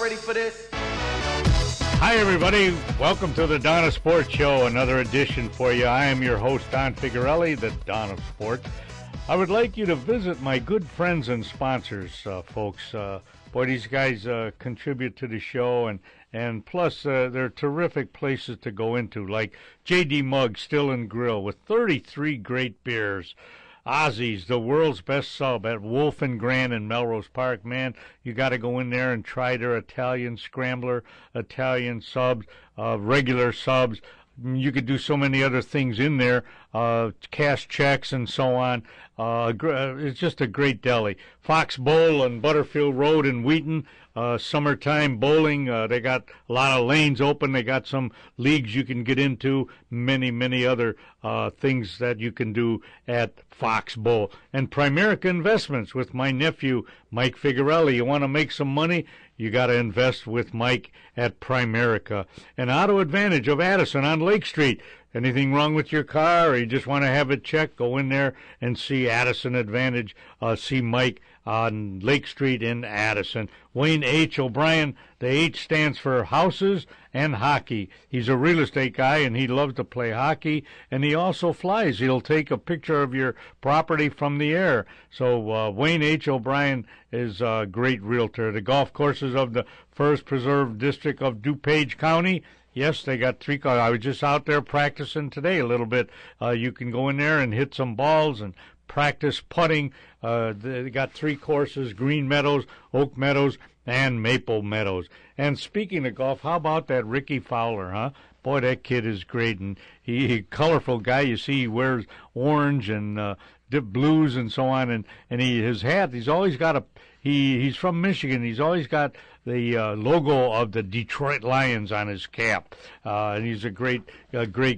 ready for this? Hi, everybody. Welcome to the Don of Sports Show, another edition for you. I am your host, Don Figuarelli, the Don of Sports. I would like you to visit my good friends and sponsors, folks. Boy, these guys contribute to the show, and plus they're terrific places to go into, like J.D. Mugg Still and Grill with 33 great beers. Ozzy's, the world's best sub at Wolf and Grand in Melrose Park. Man, you got to go in there and try their Italian scrambler, Italian subs, regular subs. You could do so many other things in there, cash checks and so on. It's just a great deli. Fox Bowl on Butterfield Road in Wheaton. Summertime bowling. They got a lot of lanes open. They got some leagues you can get into. Many other things that you can do at Fox Bowl. And Primerica Investments with my nephew, Mike Figuarelli. You want to make some money? You got to invest with Mike at Primerica. And Auto Advantage of Addison on Lake Street. Anything wrong with your car or you just want to have it checked, go in there and see Addison Advantage. See Mike on Lake Street in Addison. Wayne H. O'Brien, the H stands for houses and hockey. He's a real estate guy, and he loves to play hockey, and he also flies. He'll take a picture of your property from the air. So Wayne H. O'Brien is a great realtor. The golf courses of the First Preserve District of DuPage County. Yes, they got 3 cars. I was just out there practicing today a little bit. You can go in there and hit some balls and practice putting. They got 3 courses: Green Meadows, Oak Meadows, and Maple Meadows. And speaking of golf, how about that Ricky Fowler, huh? Boy, that kid is great, and he colorful guy. You see, he wears orange and blues and so on, and his hat. He's always got he's from Michigan. He's always got the logo of the Detroit Lions on his cap, and he's a great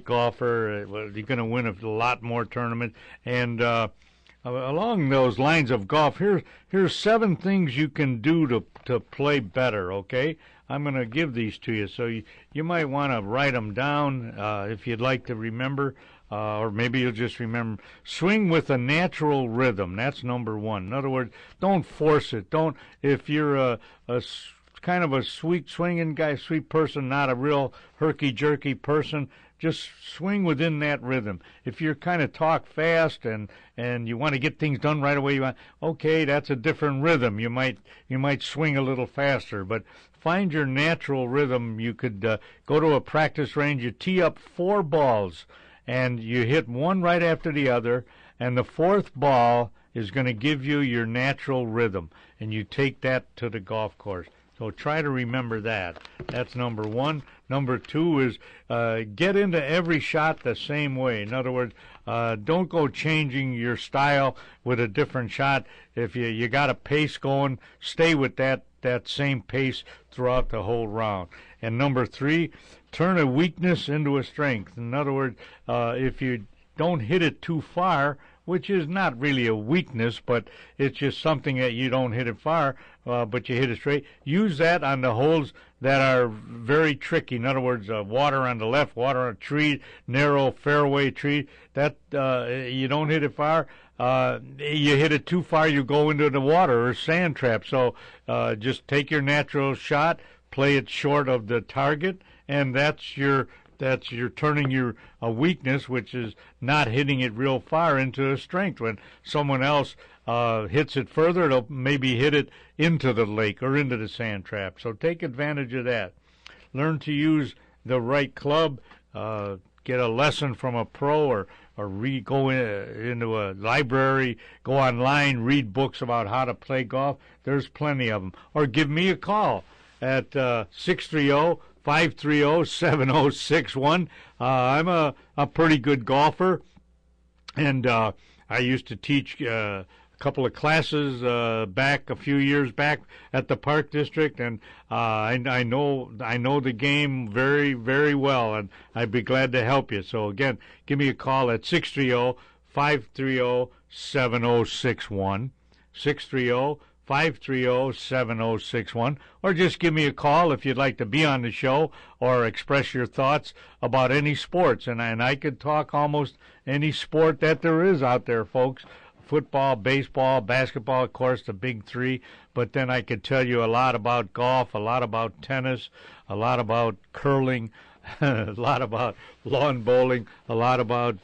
golfer. He's going to win a lot more tournaments. And along those lines of golf, here's 7 things you can do to play better. Okay, I'm going to give these to you, so you might want to write them down if you'd like to remember. Or maybe you'll just remember. Swing with a natural rhythm. That's number 1. In other words, don't force it. If you're a kind of a sweet swinging guy, sweet person, not a real herky-jerky person, just swing within that rhythm. If you're kind of talk fast and you want to get things done right away, okay, that's a different rhythm. You might swing a little faster, but find your natural rhythm. You could go to a practice range. You tee up 4 balls, and you hit one right after the other, and the 4th ball is going to give you your natural rhythm, and you take that to the golf course. So try to remember that. That's number 1. Number 2 is get into every shot the same way. In other words, don't go changing your style with a different shot. If you got a pace going, stay with that same pace throughout the whole round. And number 3, turn a weakness into a strength. In other words, if you don't hit it too far, which is not really a weakness, but it's just something that you don't hit it far, but you hit it straight. Use that on the holes that are very tricky. In other words, water on the left, water on a tree, narrow fairway tree. That you don't hit it far. You hit it too far, you go into the water or sand trap. So just take your natural shot, play it short of the target, and that's your turning your weakness, which is not hitting it real far, into a strength. When someone else hits it further, it'll maybe hit it into the lake or into the sand trap. So take advantage of that. Learn to use the right club. Get a lesson from a pro, or go into a library, go online, read books about how to play golf. There's plenty of them. Or give me a call at 630-530-7061. I'm a pretty good golfer, and I used to teach a couple of classes back a few years back at the Park District, and I know the game very, very well, and I'd be glad to help you. So again, give me a call at 630-530-7061, 630-530-7061, or just give me a call if you'd like to be on the show or express your thoughts about any sports. And I could talk almost any sport that there is out there, folks. football, baseball, basketball, of course, the big three. But then I could tell you a lot about golf, a lot about tennis, a lot about curling, a lot about lawn bowling, a lot about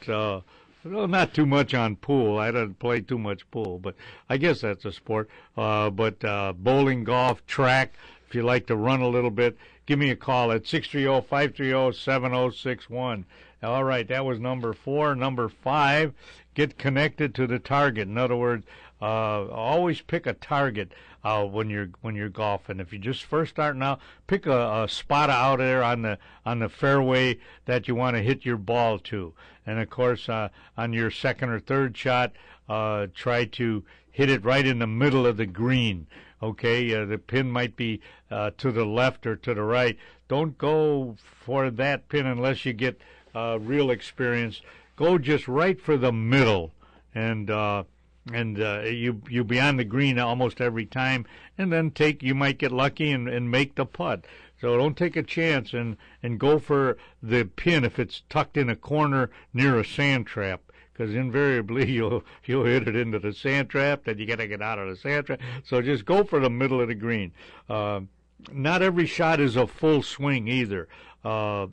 well, not too much on pool. I don't play too much pool, but I guess that's a sport. But bowling, golf, track. If you like to run a little bit, give me a call at 630-530-7061. All right, that was number 4. Number 5, get connected to the target. In other words, always pick a target when you're golfing. If you're just first starting out, pick a spot out there on the fairway that you want to hit your ball to. And of course, on your second or third shot, try to hit it right in the middle of the green. Okay, the pin might be to the left or to the right. Don't go for that pin unless you get real experience. Go just right for the middle, and you'll be on the green almost every time. And then you might get lucky and make the putt. So don't take a chance and go for the pin if it's tucked in a corner near a sand trap. Because invariably you'll hit it into the sand trap, then you got to get out of the sand trap. So just go for the middle of the green. Not every shot is a full swing either. Of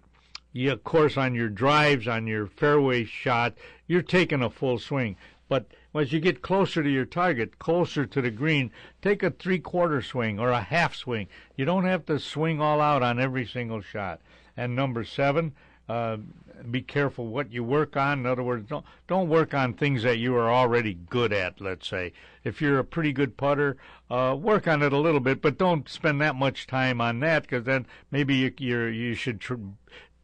course, on your drives, on your fairway shot, you're taking a full swing. But as you get closer to your target, closer to the green, take a three-quarter swing or a half swing. You don't have to swing all out on every single shot. And number 7, be careful what you work on. In other words, don't work on things that you are already good at, let's say. If you're a pretty good putter, work on it a little bit, but don't spend that much time on that, because then maybe you should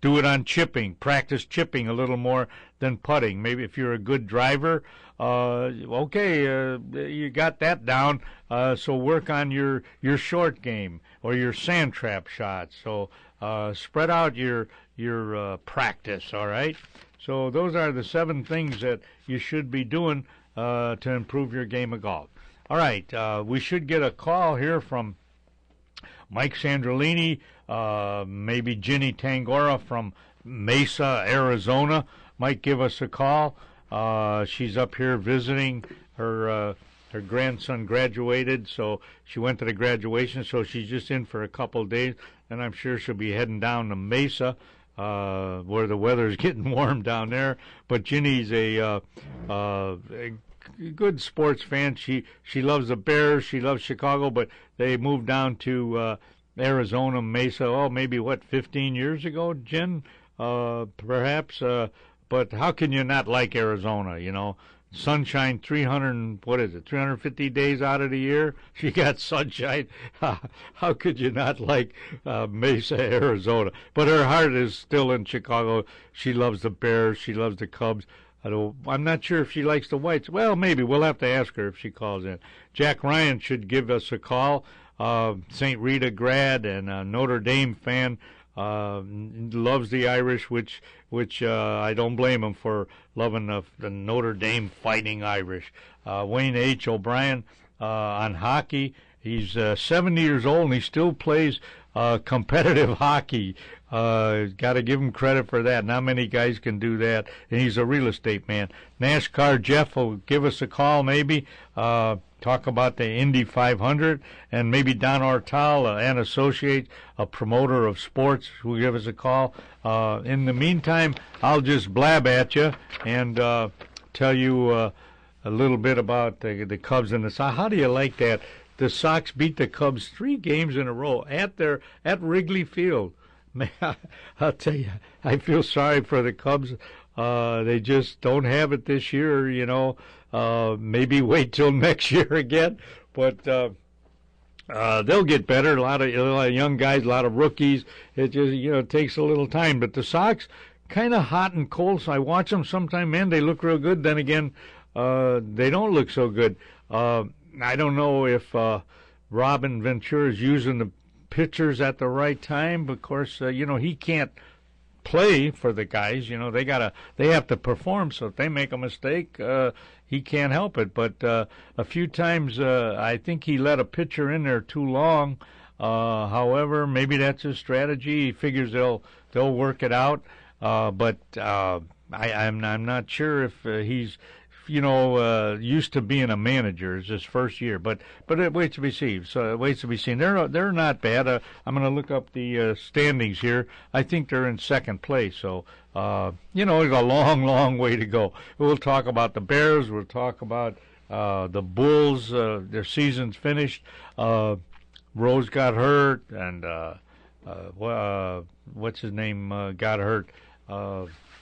do it on chipping. Practice chipping a little more than putting. Maybe if you're a good driver, you got that down, so work on your short game or your sand trap shots. So spread out your practice, all right? So those are the 7 things that you should be doing to improve your game of golf. All right, we should get a call here from Mike Sandrolini, maybe Ginny Tangora from Mesa, Arizona, might give us a call. She's up here visiting. Her grandson graduated, so she went to the graduation, so she's just in for a couple of days, and I'm sure she'll be heading down to Mesa, where the weather's getting warm down there. But Ginny's a good sports fan. She loves the Bears. She loves Chicago, but they moved down to Arizona, Mesa, maybe 15 years ago, Jen, perhaps. But how can you not like Arizona, you know? Sunshine 350 days out of the year. She got sunshine. How could you not like Mesa, Arizona? But her heart is still in Chicago. She loves the Bears. She loves the Cubs. I'm not sure if she likes the Whites. Well, maybe. We'll have to ask her if she calls in. Jack Ryan should give us a call. St. Rita grad and a Notre Dame fan. Loves the Irish, which I don't blame him for loving the Notre Dame Fighting Irish. Wayne H. O'Brien on hockey. He's 70 years old and he still plays competitive hockey. Got to give him credit for that. Not many guys can do that, and he's a real estate man. NASCAR Jeff will give us a call maybe. Talk about the Indy 500, and maybe Don Ortal and Associates, a promoter of sports, will give us a call. In the meantime, I'll just blab at you and tell you a little bit about the Cubs and the Sox. How do you like that? The Sox beat the Cubs 3 games in a row at Wrigley Field. Man, I'll tell you, I feel sorry for the Cubs. They just don't have it this year, you know. Maybe wait till next year again, but they'll get better. A lot of young guys, a lot of rookies. It just it takes a little time. But the Sox, kind of hot and cold. So I watch them sometime. Man, they look real good. Then again, they don't look so good. I don't know if Robin Ventura is using the pitchers at the right time. Of course, he can't play for the guys. They have to perform. So if they make a mistake, he can't help it. But a few times, I think he let a pitcher in there too long. However, maybe that's his strategy. He figures they'll work it out. But I'm not sure if he's used to being a manager. It's his first year, but it waits to be seen. So it waits to be seen. They're not bad. I'm going to look up the standings here. I think they're in second place. So there's a long way to go. We'll talk about the Bears. We'll talk about the Bulls. Their season's finished. Rose got hurt, and what's his name got hurt.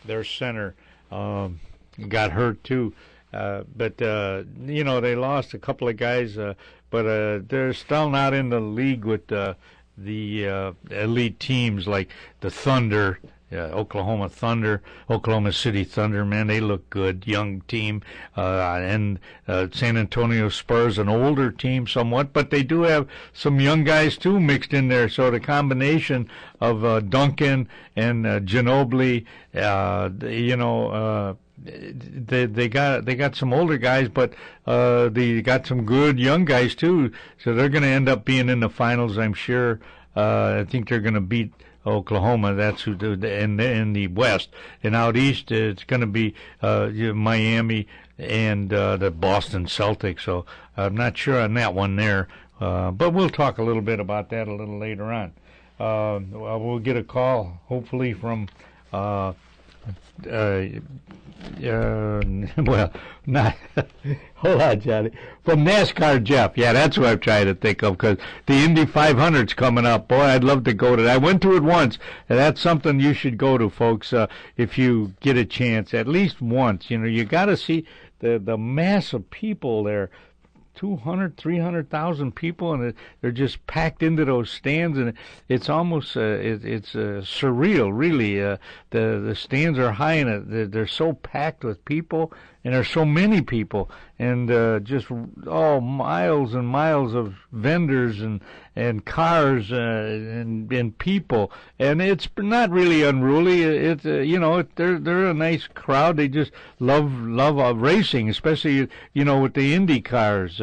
Their center got hurt too. But they lost a couple of guys, but they're still not in the league with the elite teams like the Thunder, Oklahoma Thunder, Oklahoma City Thunder. Man, they look good, young team, and San Antonio Spurs, an older team somewhat, but they do have some young guys too mixed in there. So the combination of Duncan and Ginobili, they got some older guys, but they got some good young guys too. So they're going to end up being in the finals, I'm sure. I think they're going to beat Oklahoma. That's who in the West. And out east, it's going to be Miami and the Boston Celtics. So I'm not sure on that one there, but we'll talk a little bit about that a little later on. We'll get a call, hopefully, from not hold on, Johnny. From NASCAR Jeff. Yeah, that's what I'm trying to think of, because the Indy 500's coming up. Boy, I'd love to go to that. I went to it once, and that's something you should go to, folks, if you get a chance, at least once. You got to see the mass of people there. 200, 300,000 people, and they're just packed into those stands, and it's almost it's surreal, really. The stands are high, and they're so packed with people, and there's so many people, and just miles and miles of vendors and cars and people, and it's not really unruly. It's they're a nice crowd. They just love racing, especially with the Indy cars.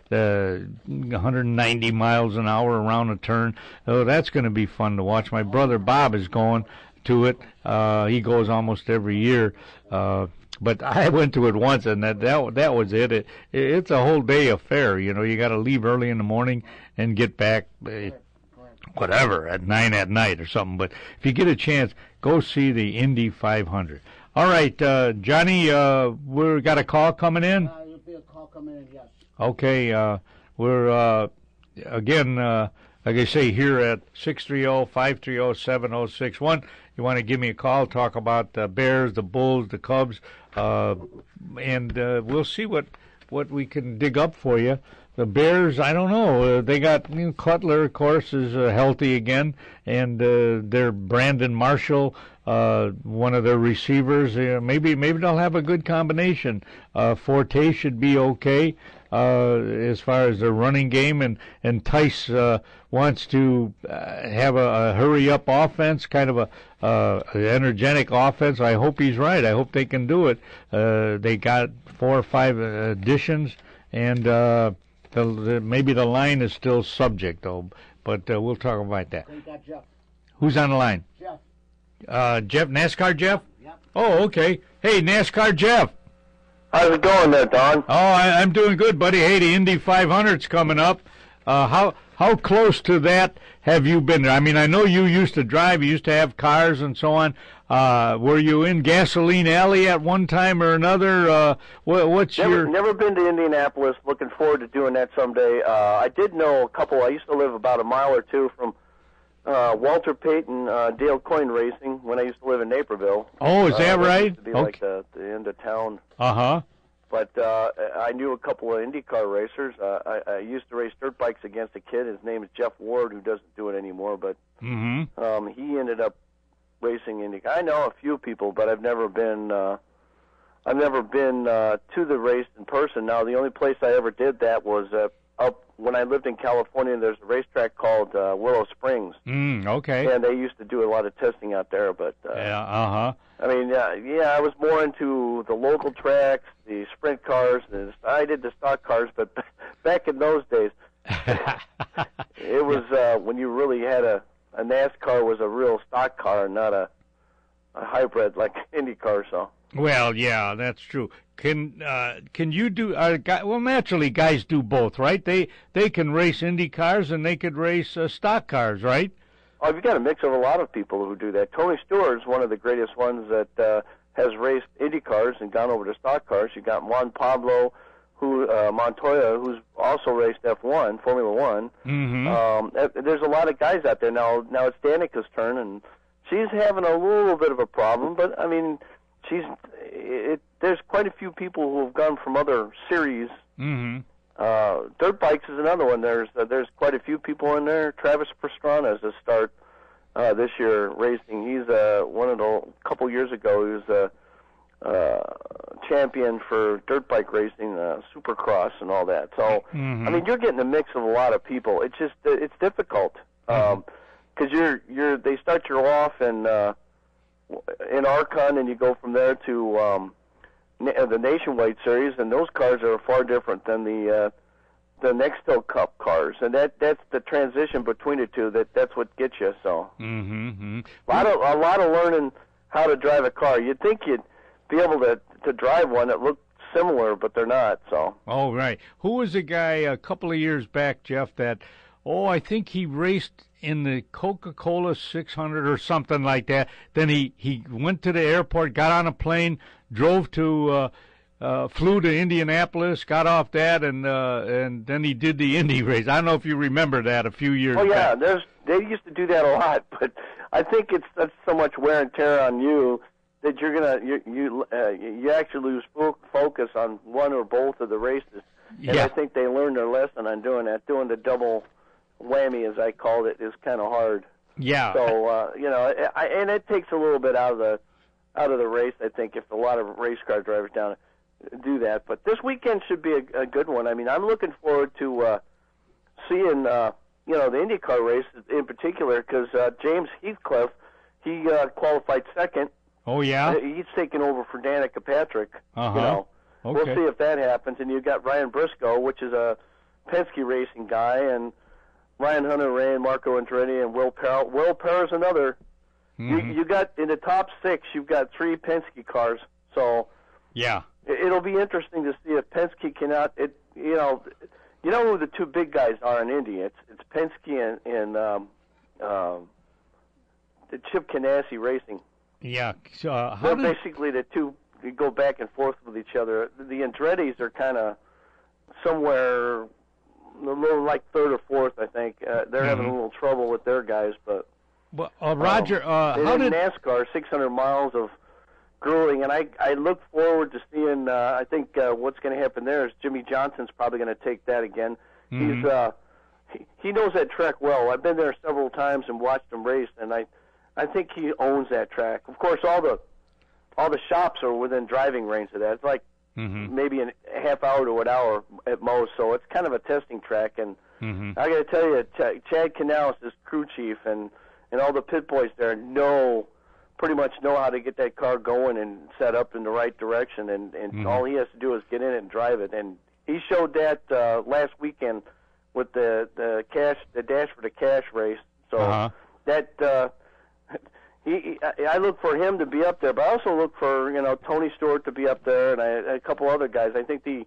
190 miles an hour around a turn. Oh, that's going to be fun to watch. My brother Bob is going to it. He goes almost every year. But I went to it once, and that was it. It's a whole day affair. You got to leave early in the morning and get back, whatever, at 9 at night or something. But if you get a chance, go see the Indy 500. All right, Johnny, we got a call coming in. There'll be a call coming in, yes. Okay, we're again, like I say, here at 630-530-7061. You want to give me a call, talk about the Bears, the Bulls, the Cubs, and we'll see what we can dig up for you. The Bears, I don't know. They got Cutler, of course, is healthy again, and their Brandon Marshall, one of their receivers. Maybe they'll have a good combination. Forte should be okay as far as their running game, and Tice wants to have a hurry-up offense, kind of an energetic offense. I hope he's right. I hope they can do it. They got 4 or 5 additions, and maybe the line is still subject, though, but we'll talk about that. We got Jeff. Who's on the line? Jeff. Jeff, NASCAR Jeff? Yep. Oh, okay. Hey, NASCAR Jeff. How's it going there, Don? Oh, I'm doing good, buddy. Hey, the Indy 500's coming up. How close to that have you been? I mean, I know you used to drive. You used to have cars and so on. Were you in Gasoline Alley at one time or another? What's your... Never been to Indianapolis. Looking forward to doing that someday. I did know a couple. I used to live about a mile or two from Walter Payton, Dale Coyne Racing, when I used to live in Naperville. Oh, is that right? Used to be like the end of town. Uh-huh. But I knew a couple of IndyCar racers. I used to race dirt bikes against a kid. His name is Jeff Ward, who doesn't do it anymore. But he ended up racing IndyCar. I know a few people, but I've never been to the race in person. Now, the only place I ever did that was up when I lived in California. There's a racetrack called Willow Springs. Okay. And they used to do a lot of testing out there. But I mean, I was more into the local tracks, the sprint cars. I did the stock cars, but back in those days, it was when you really had a NASCAR was a real stock car and not a hybrid like IndyCar. So. Well, yeah, that's true. can you do? Well, naturally, guys do both, right? They can race Indy cars and they could race stock cars, right? Oh, you've got a mix of a lot of people who do that. Tony Stewart's one of the greatest ones that has raced Indy cars and gone over to stock cars. You got Juan Pablo, Montoya, who's also raced F1, Formula One. Mm-hmm. There's a lot of guys out there now. Now it's Danica's turn, and she's having a little bit of a problem. But I mean, there's quite a few people who have gone from other series. Mm-hmm. Dirt bikes is another one. There's quite a few people in there. Travis Pastrana is a start this year racing. He's a couple years ago. He was champion for dirt bike racing, Supercross and all that. So, I mean, you're getting a mix of a lot of people. It's just it's difficult because they start you off in Archon, and you go from there to the Nationwide Series, and those cars are far different than the Nextel Cup cars, and that's the transition between the two. That's what gets you. So, a lot of learning how to drive a car. You'd think you'd be able to drive one that looked similar, but they're not. So. Oh, right. Who was the guy a couple of years back, Jeff, that, I think he raced in the Coca-Cola 600 or something like that. Then he went to the airport, got on a plane, drove to, flew to Indianapolis, got off that, and then he did the Indy race. I don't know if you remember that a few years back. Oh, yeah. They used to do that a lot, but I think that's so much wear and tear on you that you actually lose focus on one or both of the races. And I think they learned their lesson on doing that. Doing the double whammy, as I called it, is kind of hard. Yeah. So and it takes a little bit out of the race. I think if a lot of race car drivers down do that, but this weekend should be a good one. I mean, I'm looking forward to seeing the IndyCar race in particular because James Heathcliff, he qualified second. Oh, yeah? He's taking over for Danica Patrick. Okay. We'll see if that happens. And you've got Ryan Briscoe, which is a Penske racing guy, and Ryan Hunter-Reay, Marco Andretti, and Will Parr. Will Parr is another. Mm-hmm. You got, in the top six, you've got three Penske cars. So yeah, it'll be interesting to see if Penske cannot. You know who the two big guys are in Indy. It's Penske and the Chip Ganassi Racing. Yeah. So they're basically the two go back and forth with each other. The Andrettis are kind of somewhere a little like third or fourth, I think. They're having a little trouble with their guys, but. Well, Roger, how did NASCAR 600 miles of grueling, and I look forward to seeing. I think what's going to happen there is Jimmy Johnson's probably going to take that again. Mm-hmm. He knows that track well. I've been there several times and watched him race, and I think he owns that track. Of course, all the shops are within driving range of that. It's like maybe a half hour to an hour at most, so it's kind of a testing track. And I got to tell you, Chad Canales, his crew chief, and all the pit boys there pretty much know how to get that car going and set up in the right direction, and all he has to do is get in it and drive it. And he showed that last weekend with the Dash for the Cash race. So that I look for him to be up there, but I also look for Tony Stewart to be up there and a couple other guys. I think they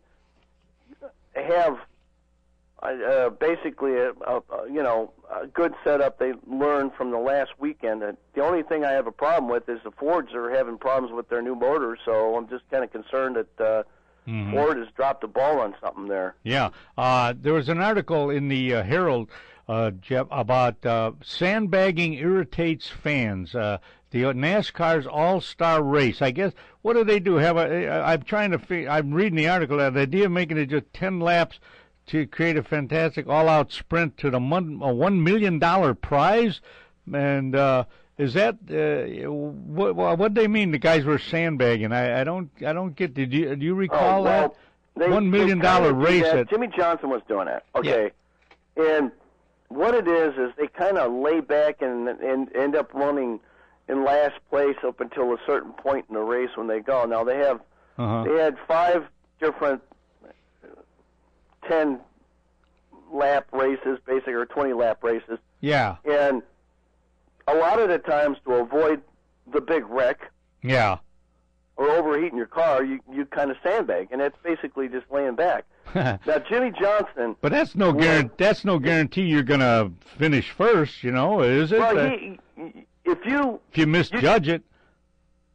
have basically a good setup. They learned from the last weekend. The only thing I have a problem with is the Fords are having problems with their new motors, so I'm just kind of concerned that Ford has dropped the ball on something there. Yeah. There was an article in the Herald, Jeff, about sandbagging irritates fans. The NASCAR's All-Star Race. I guess, what do they do? I'm reading the article. The idea of making it just 10 laps to create a fantastic all-out sprint to the $1 million prize, and is that what they mean? The guys were sandbagging. I don't get. Do you recall that $1 million race? Jimmy Johnson was doing that. Okay, and what it is they kind of lay back and end up running in last place up until a certain point in the race when they go. Now they had 5 different 10-lap races, basically, or 20-lap races. Yeah. And a lot of the times, to avoid the big wreck, or overheating your car, you kind of sandbag, and that's basically just laying back. Now, Jimmie Johnson. But that's no guarantee you're going to finish first, is it? Well, if you misjudge it,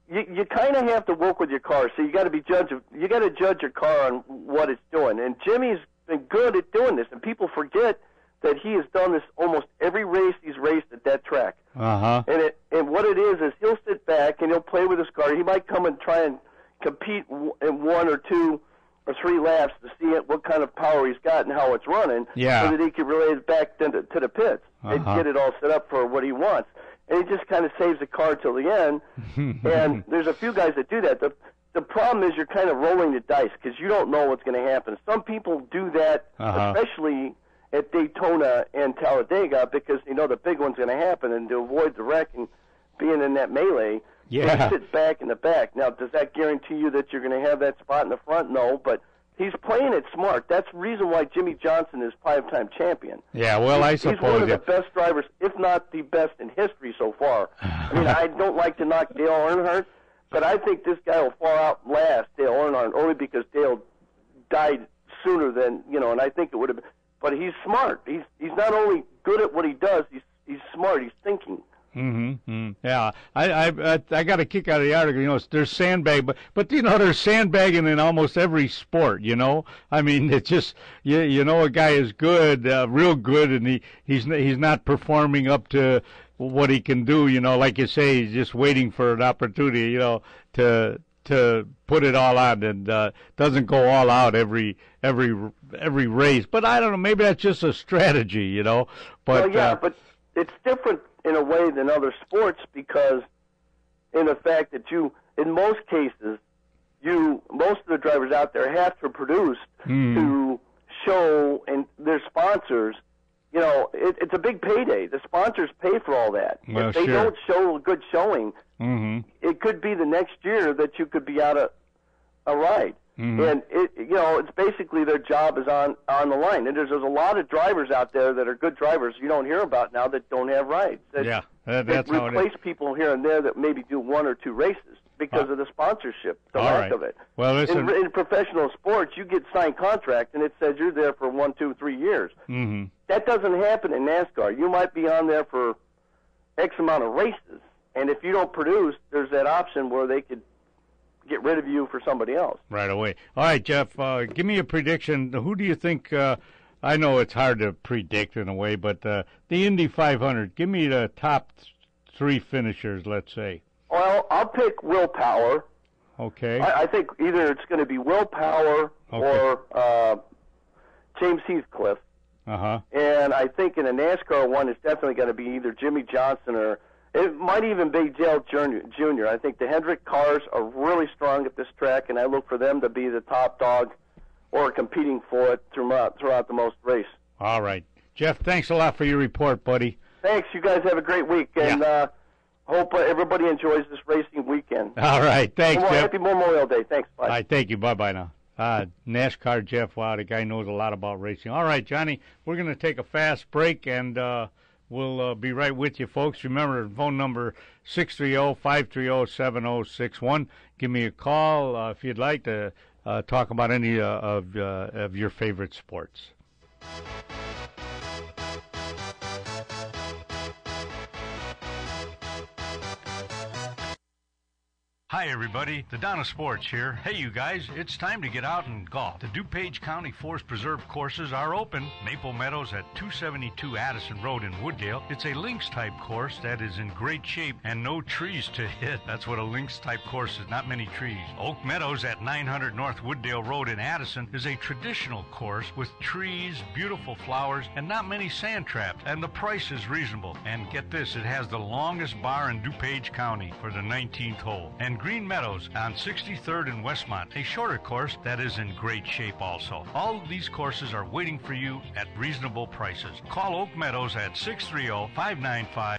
you kind of have to work with your car. So you got to judge your car on what it's doing. And Jimmy's been good at doing this, and people forget that he has done this almost every race he's raced at that track. Uh-huh. And what it is he'll sit back and he'll play with his car. He might come and try and compete in 1 or 2 or 3 laps to see what kind of power he's got and how it's running, so that he can relay it back to the pits and get it all set up for what he wants. And he just kind of saves the car till the end. And there's a few guys that do that. The problem is you're kind of rolling the dice because you don't know what's going to happen. Some people do that, especially at Daytona and Talladega, because the big one's going to happen, and to avoid the wreck and being in that melee, you sit back in the back. Now, does that guarantee you that you're going to have that spot in the front? No, but he's playing it smart. That's the reason why Jimmie Johnson is 5-time champion. Yeah, well, I suppose he's one of the best drivers, if not the best in history so far. I mean, I don't like to knock Dale Earnhardt, but I think this guy will far outlast Dale Earnhardt only because Dale died sooner than, and I think it would have been. But he's smart. He's not only good at what he does, he's smart. He's thinking. Mm-hmm. Yeah, I got a kick out of the article. There's sandbag, but there's sandbagging in almost every sport. I mean, it's just a guy is good, real good, and he's not performing up to what he can do. Like you say, he's just waiting for an opportunity. To put it all out, and doesn't go all out every race. But I don't know. Maybe that's just a strategy. But but it's different in a way than other sports, because in the fact that in most cases, most of the drivers out there have to produce to show, and their sponsors, it's a big payday. The sponsors pay for all that. Well, if they don't show a good showing, it could be the next year that you could be out of a ride. And it's basically their job is on the line. And there's a lot of drivers out there that are good drivers you don't hear about now that don't have rides. That's how it is. Replace people here and there that maybe do 1 or 2 races because of the sponsorship, the lack of it. Well, listen, in professional sports, you get signed contract and it says you're there for 1, 2, 3 years. That doesn't happen in NASCAR. You might be on there for X amount of races, and if you don't produce, there's that option where they could get rid of you for somebody else. Right away. All right, Jeff, give me a prediction. Who do you think, I know it's hard to predict in a way, but the Indy 500, give me the top 3 finishers, let's say. Well, I'll pick Will Power. Okay. I think either it's going to be Will Power or James Heathcliff. And I think in a NASCAR one, it's definitely going to be either Jimmie Johnson or it might even be Dale Jr. I think the Hendrick cars are really strong at this track, and I look for them to be the top dog or competing for it throughout the most race. All right. Jeff, thanks a lot for your report, buddy. Thanks. You guys have a great week, and hope everybody enjoys this racing weekend. All right. Thanks, Jeff. Happy Memorial Day. Thanks. Bye. All right. Thank you. Bye-bye now. NASCAR Jeff, wow, the guy knows a lot about racing. All right, Johnny, we're going to take a fast break, and we'll be right with you, folks. Remember, phone number 630-530-7061. Give me a call if you'd like to talk about any of your favorite sports. Hi, everybody. The Donna Sports here. Hey, you guys, it's time to get out and golf. The DuPage County Forest Preserve courses are open. Maple Meadows at 272 Addison Road in Wooddale. It's a links-type course that is in great shape and no trees to hit. That's what a links-type course is, not many trees. Oak Meadows at 900 North Wooddale Road in Addison is a traditional course with trees, beautiful flowers, and not many sand traps. And the price is reasonable. And get this, it has the longest bar in DuPage County for the 19th hole. And Green Meadows on 63rd and Westmont, a shorter course that is in great shape also. All of these courses are waiting for you at reasonable prices. Call Oak Meadows at 630-595.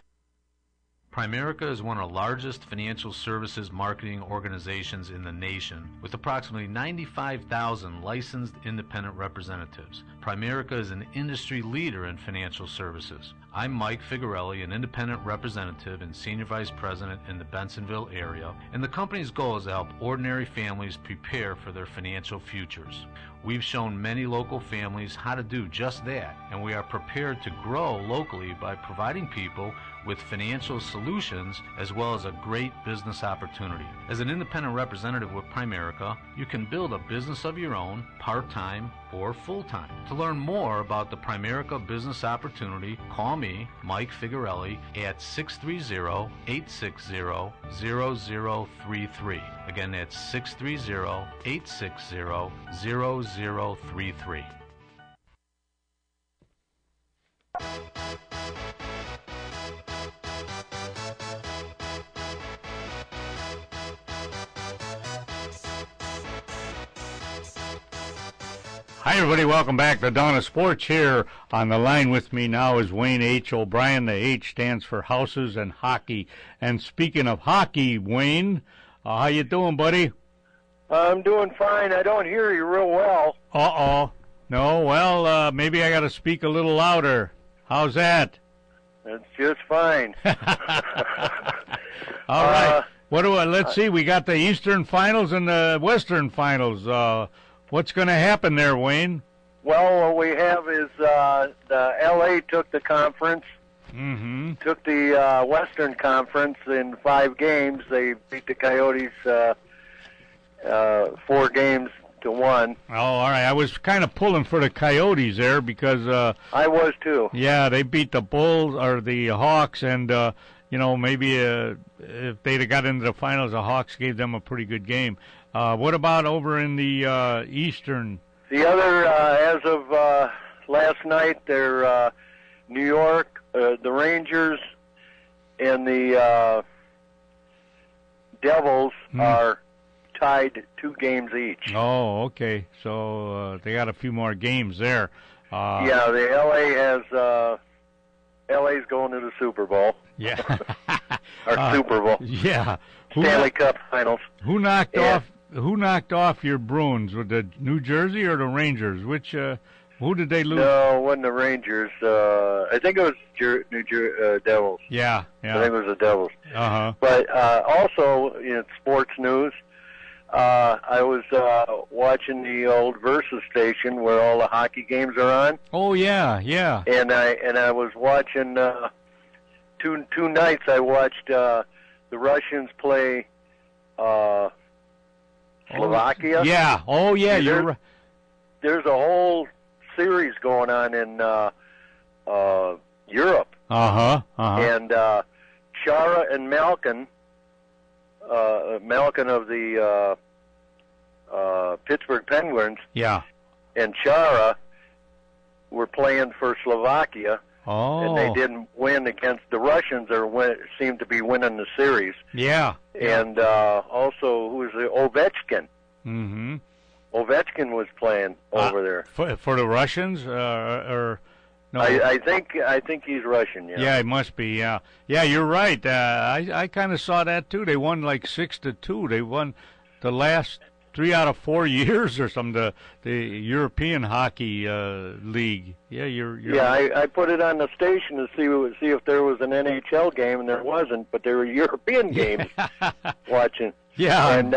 Primerica is one of the largest financial services marketing organizations in the nation, with approximately 95,000 licensed independent representatives. Primerica is an industry leader in financial services. I'm Mike Figarelli, an independent representative and senior vice president in the Bensonville area, and the company's goal is to help ordinary families prepare for their financial futures. We've shown many local families how to do just that, and we are prepared to grow locally by providing people with financial solutions as well as a great business opportunity. As an independent representative with Primerica, you can build a business of your own, part-time or full-time. To learn more about the Primerica business opportunity, call me, Mike Figarelli, at 630-860-0033. Again, that's 630-860-0033. Hi, everybody. Welcome back to Donna Sports. Here on the line with me now is Wayne H. O'Brien. The H stands for houses and hockey. And speaking of hockey, Wayne, how you doing, buddy? I'm doing fine. I don't hear you real well. Uh-oh. No, well, maybe I got to speak a little louder. How's that? That's just fine. All right. Let's see. We got the Eastern Finals and the Western Finals. What's going to happen there, Wayne? Well, what we have is the L.A. took the conference, took the Western Conference in 5 games. They beat the Coyotes 4-1. Oh, all right. I was kind of pulling for the Coyotes there because I was too. Yeah, they beat the Bulls or the Hawks, and maybe if they'd have got into the finals, the Hawks gave them a pretty good game. What about over in the Eastern? The other, as of last night, they're New York, the Rangers, and the Devils are tied 2 games each. Oh, okay. So they got a few more games there. Yeah, the LA's going to the Super Bowl. Yeah. Or Super Bowl. Yeah. Stanley Cup Finals. Who knocked off your Bruins? With the New Jersey or the Rangers? Who did they lose? No, it wasn't the Rangers. I think it was Devils. Yeah. I think it was the Devils. Uh-huh. But also in sports news, I was watching the old Versus station where all the hockey games are on. Oh yeah, yeah. And I was watching two nights. I watched the Russians play Slovakia. Yeah. Oh yeah. You're right. There's a whole series going on in Europe. And Chara and Malkin of the Pittsburgh Penguins. Yeah. And Chara were playing for Slovakia. Oh. And they didn't win against the Russians, or seemed to be winning the series. Yeah. And also, who was the Ovechkin? Mm-hmm. Ovechkin was playing over there for the Russians, or no? I think he's Russian. Yeah. Yeah, it must be. Yeah. Yeah, you're right. I kind of saw that too. They won like 6-2. They won the last 3 out of 4 years or something. The European Hockey League. Yeah, Yeah, I put it on the station to see if there was an NHL game, and there wasn't. But there were European games watching. Yeah. And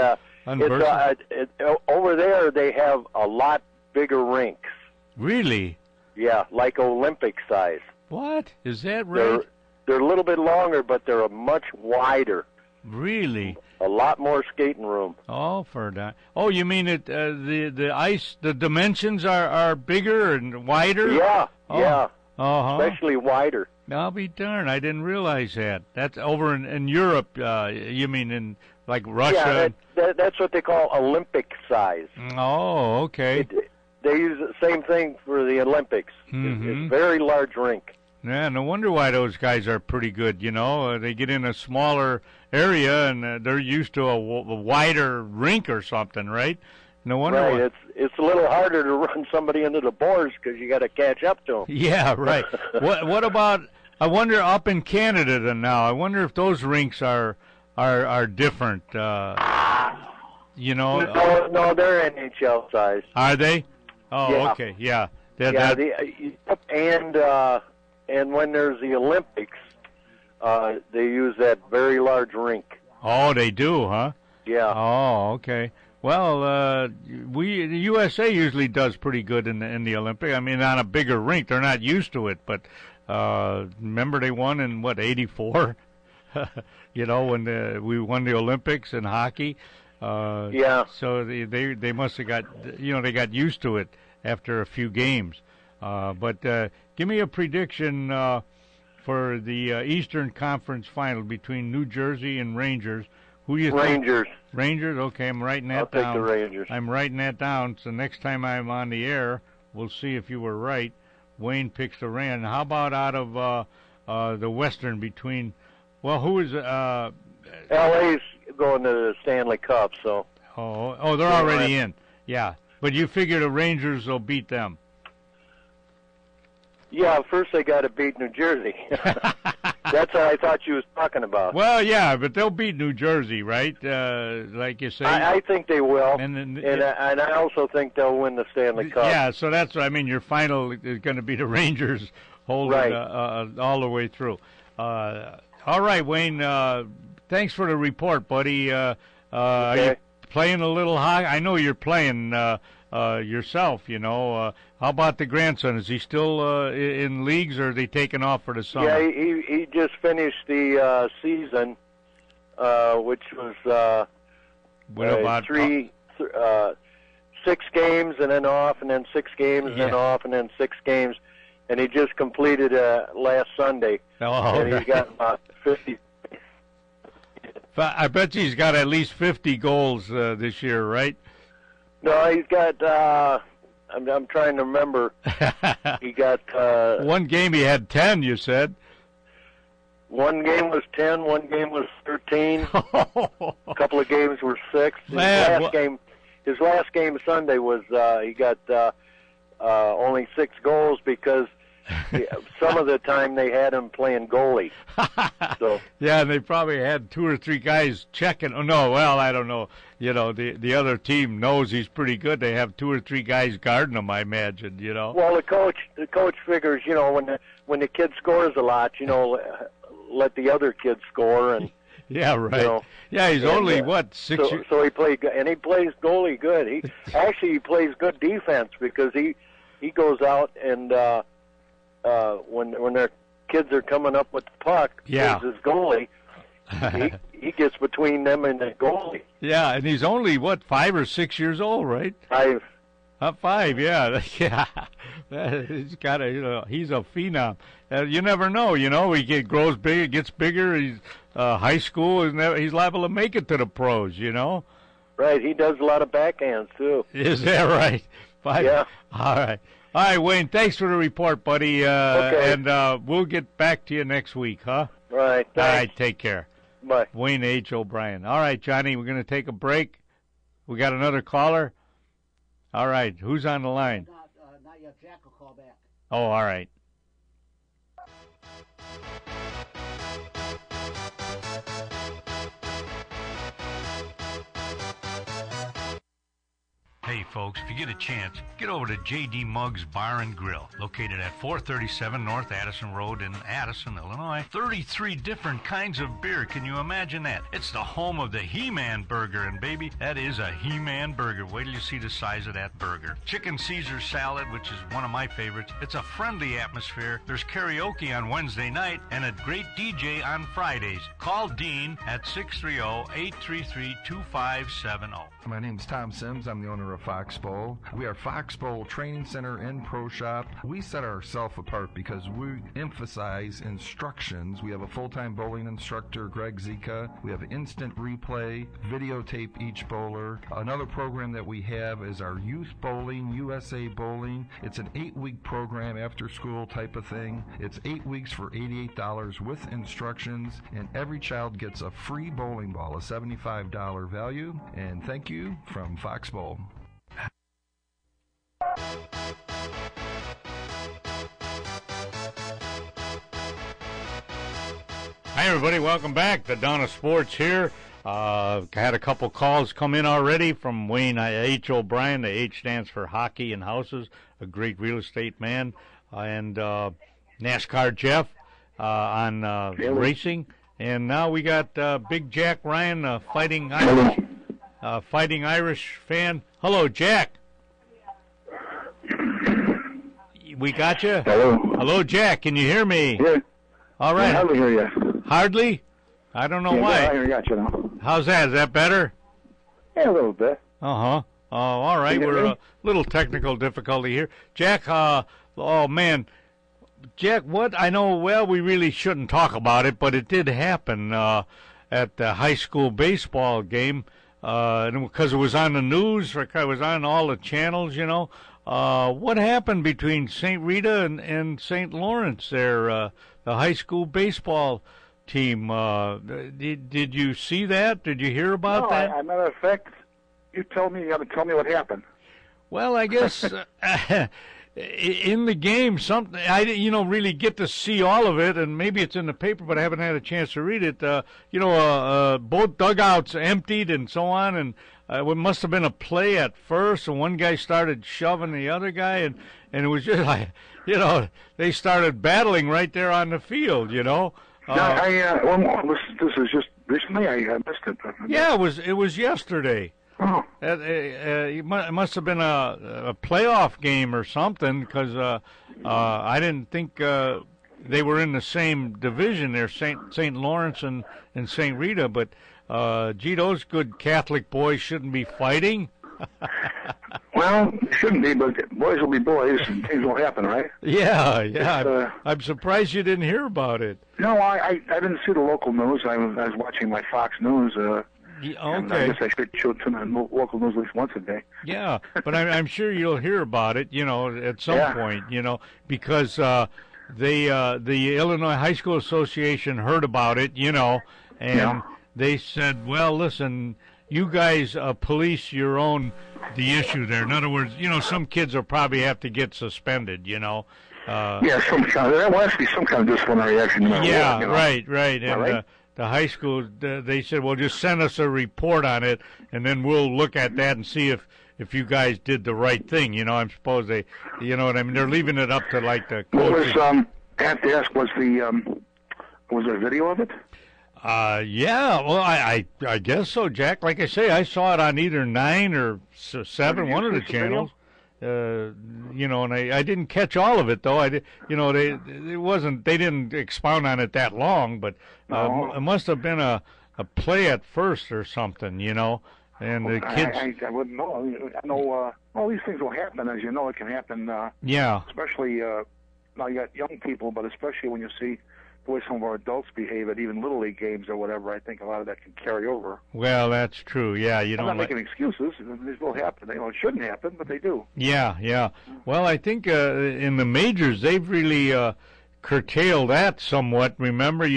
over there they have a lot bigger rinks. Really? Yeah, like Olympic size. What? Is that right? They're a little bit longer, but they're much wider. Really? A lot more skating room. Oh, for that. Oh, you mean it? The ice, the dimensions are bigger and wider? Yeah, oh. Yeah. Uh-huh. Especially wider. I'll be darned. I didn't realize that. That's over in Europe. You mean in like Russia? Yeah, that's what they call Olympic size. Oh, okay. They use the same thing for the Olympics. Mm-hmm. It's a very large rink. Yeah, no wonder why those guys are pretty good, they get in a smaller area, and they're used to a wider rink or something, right? No wonder right, it's a little harder to run somebody into the boards because you got to catch up to them. Yeah, right. What about, I wonder, up in Canada then now, I wonder if those rinks are different, No, they're NHL size. Are they? Oh, yeah. Okay, yeah. And and when there's the Olympics, they use that very large rink. Oh, they do, huh? Yeah. Oh, okay. Well, the USA usually does pretty good in the Olympics. I mean, on a bigger rink, they're not used to it, but remember they won in '84. When we won the Olympics in hockey. Yeah. So they must have got they got used to it after a few games. But give me a prediction for the Eastern Conference Final between New Jersey and Rangers. Who do you think? Rangers. Rangers? Okay, I'm writing that down. I'll take the Rangers. I'm writing that down, so next time I'm on the air, we'll see if you were right. Wayne picks the Rangers. How about out of the Western between, well, who is... LA's going to the Stanley Cup, so... Oh, they're already in. Yeah, but you figure the Rangers will beat them. Yeah, first they got to beat New Jersey. That's what I thought you was talking about. Well, yeah, but they'll beat New Jersey, right? Like you say. I think they will, and I also think they'll win the Stanley Cup. Yeah, so that's what I mean. Your final is going to be the Rangers holding right. All the way through. All right, Wayne. Thanks for the report, buddy. Okay. Are you playing a little hockey? I know you're playing yourself. How about the grandson? Is he still in leagues, or are they taking off for the summer? Yeah, he just finished the season, which was what about 6 games and then off, and then 6 games and then off, and then 6 games, and he just completed last Sunday. Oh, and he got about 50. I bet he's got at least 50 goals this year, right? No, he's got. I'm trying to remember. He got one game. He had 10. You said. One game was 10. One game was 13. A couple of games were 6. His last game Sunday was he got only 6 goals because some of the time they had him playing goalie. So yeah, they probably had 2 or 3 guys checking. Oh no, well I don't know. The other team knows he's pretty good. They have 2 or 3 guys guarding him, I imagine. Well, the coach figures, when the kid scores a lot, let the other kid score and. Yeah, right. Yeah, he's only 6 years. So he plays goalie good. He plays good defense because he goes out and when their kids are coming up with the puck, he's his goalie. He gets between them and the goalie. Yeah, and he's only 5 or 6 years old, right? 5. 5, yeah, yeah. He's got he's a phenom. You never know, he grows big, gets bigger. He's high school, he's liable to make it to the pros, Right, he does a lot of backhands too. Is that right? 5? Yeah. All right, Wayne. Thanks for the report, buddy. Okay. And we'll get back to you next week, huh? Right. Thanks. All right. Take care. Bye. Wayne H. O'Brien. All right, Johnny. We're going to take a break. We got another caller. All right. Who's on the line? Not yet. Jack will call back. Oh, all right. Hey folks, if you get a chance, get over to J.D. Muggs Bar and Grill, located at 437 North Addison Road in Addison, Illinois. 33 different kinds of beer. Can you imagine that? It's the home of the He-Man Burger, and baby, that is a He-Man Burger. Wait till you see the size of that burger. Chicken Caesar salad, which is one of my favorites. It's a friendly atmosphere. There's karaoke on Wednesday night and a great DJ on Fridays. Call Dean at 630-833-2570. My name's Tom Sims. I'm the owner of Fox Bowl. We are Fox Bowl Training Center and Pro Shop. We set ourselves apart because we emphasize instructions. We have a full-time bowling instructor, Greg Zika. We have instant replay, videotape each bowler. Another program that we have is our Youth Bowling, USA Bowling. It's an 8-week program, after school type of thing. It's 8 weeks for $88 with instructions, and every child gets a free bowling ball, a $75 value. And thank you from Fox Bowl. Hi, everybody. Welcome back to Donna Sports here. Had a couple calls come in already from Wayne H. O'Brien. The H stands for Hockey and Houses, a great real estate man. And NASCAR Jeff on racing. And now we got Big Jack Ryan, fighting Irish fan. Hello, Jack. We got you. Hello, Jack. Can you hear me? Yeah. All right. I hardly hear you. Hardly? I don't know why. I got you now. How's that? Is that better? Yeah, a little bit. Uh-huh. Oh, all right. We're a little technical difficulty here. Jack, oh, man. Jack, what? I know, well, we really shouldn't talk about it, but it did happen at the high school baseball game because it was on the news, it was on all the channels, you know. What happened between St. Rita and St. Lawrence there, the high school baseball team? Did you see that? Did you hear about that? As a matter of fact, you got to tell me what happened. Well, I guess in the game, something I didn't, really get to see all of it, and maybe it's in the paper, but I haven't had a chance to read it. Both dugouts emptied and so on, and it must have been a play at first, and one guy started shoving the other guy, and it was just like, they started battling right there on the field, this is just recently. I missed it. Yeah, it was yesterday. Oh. It must have been a playoff game or something, because I didn't think they were in the same division there, St. Lawrence and St. Rita, but those good Catholic boys shouldn't be fighting. Well, shouldn't be, but boys will be boys, and things will happen, right? Yeah. I'm surprised you didn't hear about it. No, I didn't see the local news. I was watching my Fox News. Okay. I guess I should tune in local news at least once a day. Yeah, but I'm sure you'll hear about it, at some point, because the Illinois High School Association heard about it, and they said, well, listen, you guys police the issue there. In other words, some kids will probably have to get suspended, there has to be some kind of disciplinary action. Yeah, right. And the high school, they said, well, just send us a report on it, and then we'll look at that and see if you guys did the right thing. I suppose they, what I mean? They're leaving it up to, like, the coaches. I have to ask, was there a video of it? Yeah, well, I guess so, Jack. Like I say, I saw it on either 9 or 7, one of the channels. And I didn't catch all of it, though. They didn't expound on it that long, but it must have been a play at first or something, and the kids. I wouldn't know. I know all these things will happen, as you know. It can happen. Yeah. Especially now you got young people, but especially when you see the way some of our adults behave at even Little League games or whatever, I think a lot of that can carry over. Well, that's true. Yeah, I'm not making excuses. These will happen. It shouldn't happen, but they do. Yeah. Well, I think in the majors they've really curtailed that somewhat. Remember,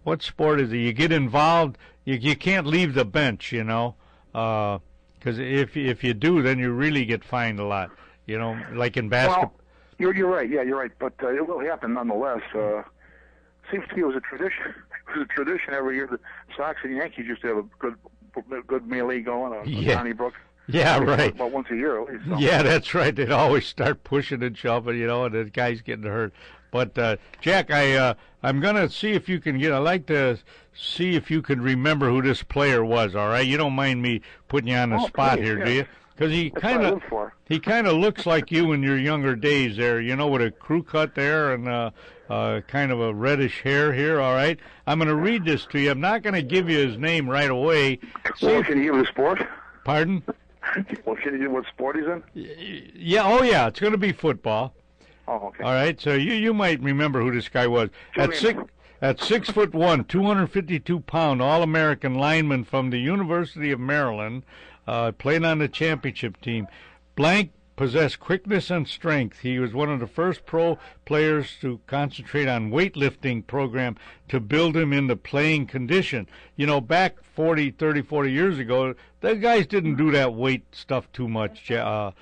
what sport is it? You get involved, you can't leave the bench, because if you do, then you really get fined a lot. Like in basketball. Well, you're right. Yeah, you're right. But it will happen nonetheless. Seems to me it was a tradition. It was a tradition every year. The Sox and Yankees used to have a good melee going on Donnybrook. Yeah, right. About once a year at least. So. Yeah, that's right. They'd always start pushing and shoving, and the guy's getting hurt. But Jack, I'm gonna see if you can I'd like to see if you can remember who this player was. All right, you don't mind me putting you on the spot here, do you? Because he kind of looks like you in your younger days there, with a crew cut there and kind of a reddish hair here, all right? I'm going to read this to you. I'm not going to give you his name right away. Well, can you give the sport? Pardon? Well, can you give what sport he's in? Yeah, it's going to be football. Oh, okay. All right, so you might remember who this guy was. At 6'1", 252-pound All-American lineman from the University of Maryland, played on the championship team. Blank possessed quickness and strength. He was one of the first pro players to concentrate on weightlifting program to build him into playing condition. Back 30, 40 years ago, the guys didn't do that weight stuff too much, Jack,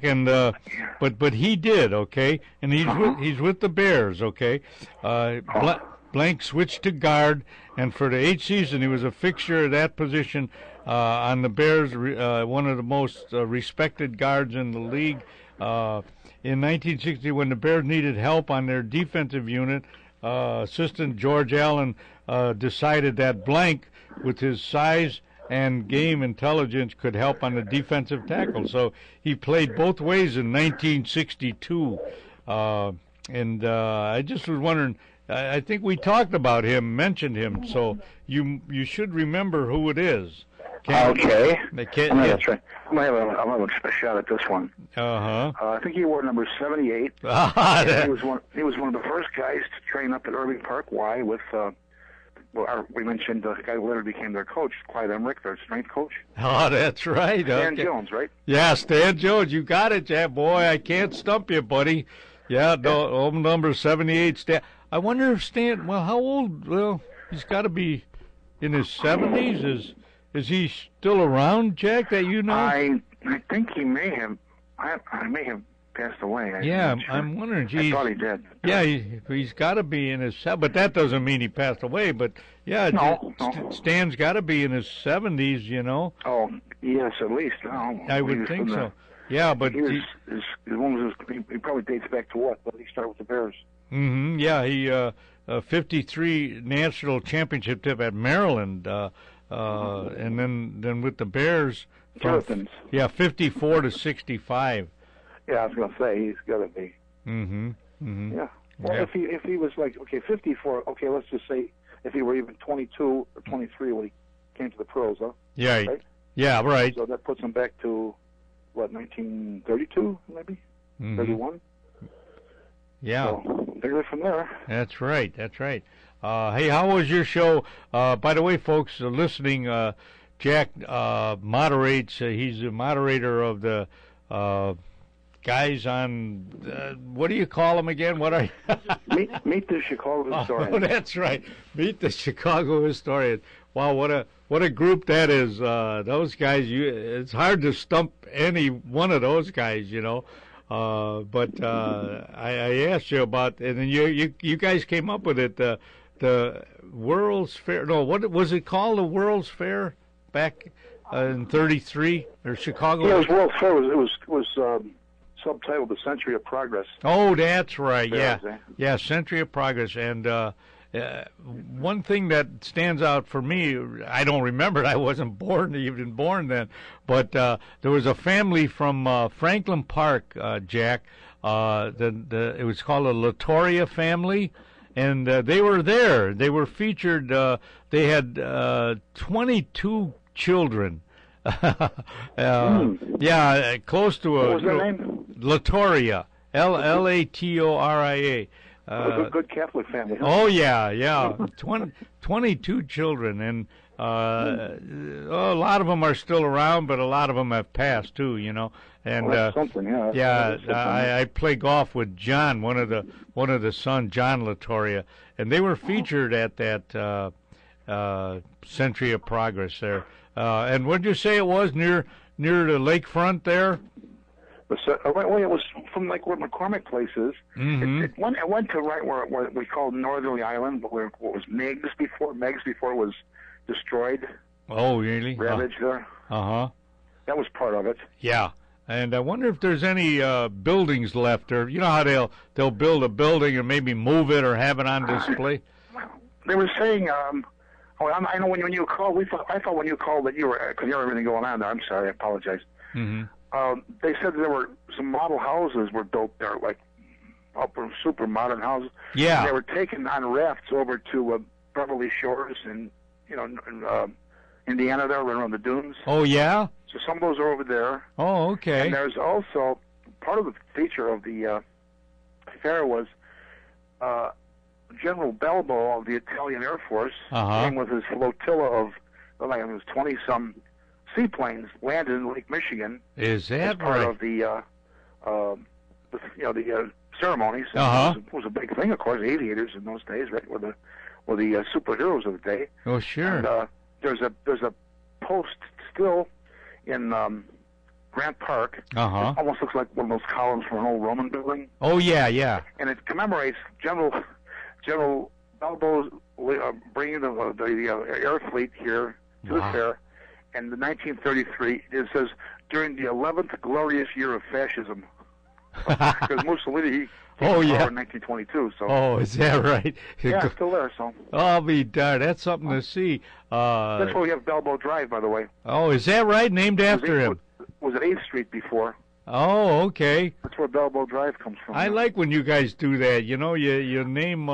and but he did, okay? And he's with the Bears, okay? Blank switched to guard, and for the 8th season, he was a fixture at that position on the Bears, one of the most respected guards in the league. in 1960 when the Bears needed help on their defensive unit. Assistant George Allen decided that Blank, with his size and game intelligence, could help on the defensive tackle. So he played both ways in 1962. And I just was wondering, I think we talked about him, mentioned him, so you should remember who it is. Okay. I'm going to try. I'm going to have a shot at this one. I think he wore number 78. He was one of the first guys to train up at Irving Park Y with, we mentioned the guy who later became their coach, Clyde Emmerich, their strength coach. Oh, that's right. Stan Jones, right? Yeah, Stan Jones. You got it, Jack. Boy, I can't stump you, buddy. Yeah, number 78, Stan. I wonder if Stan, how old? Well, he's got to be in his 70s. Is he still around, Jack, that you know? I think he may have. I may have passed away. I'm wondering. I thought he did. Yeah, he's got to be in his, but that doesn't mean he passed away. But yeah, no. Stan's got to be in his 70s, you know. Oh, yes, at least. No, I would think so. Yeah, but he probably dates back to what? But he started with the Bears. Mm-hmm. Yeah, he 53 national championship tip at Maryland, and then with the Bears. Jonathan's. Yeah, 54 to 65. Yeah, I was going to say he's got to be. Mm-hmm. Mm-hmm. Yeah. Well, if he was like 54, okay, let's just say if he were even 22 or 23 when he came to the pros, huh? Yeah. Right? Yeah. Right. So that puts him back to what, 1932 maybe, 31. Yeah. So figure it from there. That's right. That's right. Hey, how was your show? By the way, folks listening, Jack moderates. He's the moderator of the guys on, what do you call them again? What are you? Meet the Chicago Historians. Oh, that's right. Meet the Chicago Historians. Wow, what a group that is. Those guys, it's hard to stump any one of those guys, you know. But I asked you about, and then you guys came up with it, the World's Fair. No, what was it called? The World's Fair back in '33 or Chicago? Yeah, it was World's Fair. It was subtitled "The Century of Progress." Oh, that's right. Yeah, Century of Progress. And one thing that stands out for me, I don't remember it. I wasn't even born then. But there was a family from Franklin Park, Jack. It was called a Latoria family. And they were there. They were featured. They had 22 children. Yeah, close to a. What was their name? Latoria. Latoria. A good Catholic family. Huh? Oh yeah. 22 children, and a lot of them are still around, but a lot of them have passed too. You know. And that's something, yeah. I play golf with John, one of the sons, John Latoria, and they were featured at that Century of Progress there. And what did you say it was near the lakefront there? Well, it was from like where McCormick Place is. Mm-hmm. It went to right where we called Northerly Island, but what was Meigs before it was destroyed. Oh, really? Ravaged there. Uh-huh. That was part of it. Yeah. And I wonder if there's any buildings left, or you know how they'll build a building and maybe move it or have it on display. They were saying, I know when you called, I thought when you called that you were, because you had everything going on there. I'm sorry, I apologize. Mm-hmm. They said there were some model houses were built there, like super modern houses. Yeah. And they were taken on rafts over to Beverly Shores and Indiana there, around the dunes. Oh yeah. So some of those are over there. Oh, okay. And there's also part of the feature of the fair was General Balbo of the Italian Air Force came with his flotilla of, like it was 20-some seaplanes landed in Lake Michigan. Is that as part right? of the ceremonies? It was a big thing, of course. Aviators in those days, right, were the superheroes of the day. Oh, sure. And there's a post still in Grant Park. It almost looks like one of those columns from an old Roman building. Oh yeah. And it commemorates General Balbo's bringing the air fleet here to the fair. And in 1933, it says, during the 11th glorious year of fascism. Because Mussolini, he in 1922. So. Oh, is that right? Yeah, still there. So. I'll be darned. That's something to see. That's where we have Balboa Drive, by the way. Oh, is that right? Named after him. Was it 8th Street before? Oh, okay. That's where Balboa Drive comes from. I like when you guys do that. You know, you name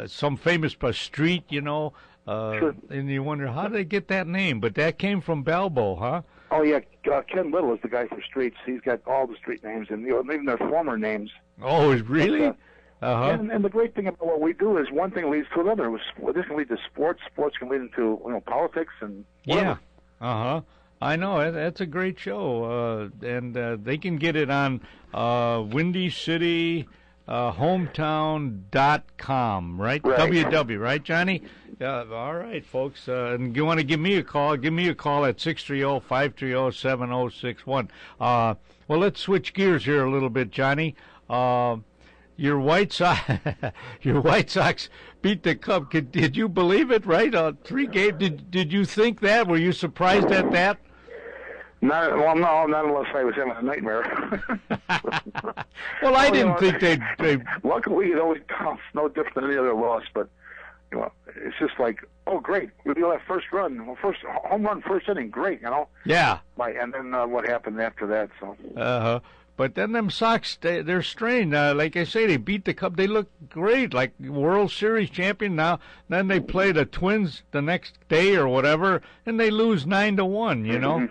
some famous street, you know, sure. And you wonder, how did they get that name? But that came from Balboa, huh? Oh, yeah. Ken Little is the guy for streets. He's got all the street names, and even their former names. Oh, really? And the great thing about what we do is one thing leads to another. This can lead to sports. Sports can lead into politics and whatever. Yeah. I know. That's a great show. And they can get it on Windy City hometown.com, right? WW, right, Johnny? All right, folks. And you want to give me a call at 630-530-7061. Well, let's switch gears here a little bit, Johnny. Your White Sox beat the Cubs. Did you believe it, right? 3 games. Did you think that? Were you surprised at that? No, not unless I was having a nightmare. Well, I didn't think they. Luckily, it always counts no different than any other loss, but it's just like, oh, great, we got that first run, first home run, first inning, great, Yeah. And then what happened after that? So. But then them Sox, they're strained. Like I say, they beat the Cubs. They look great, like World Series champion now. Then they play the Twins the next day or whatever, and they lose 9-1. You know,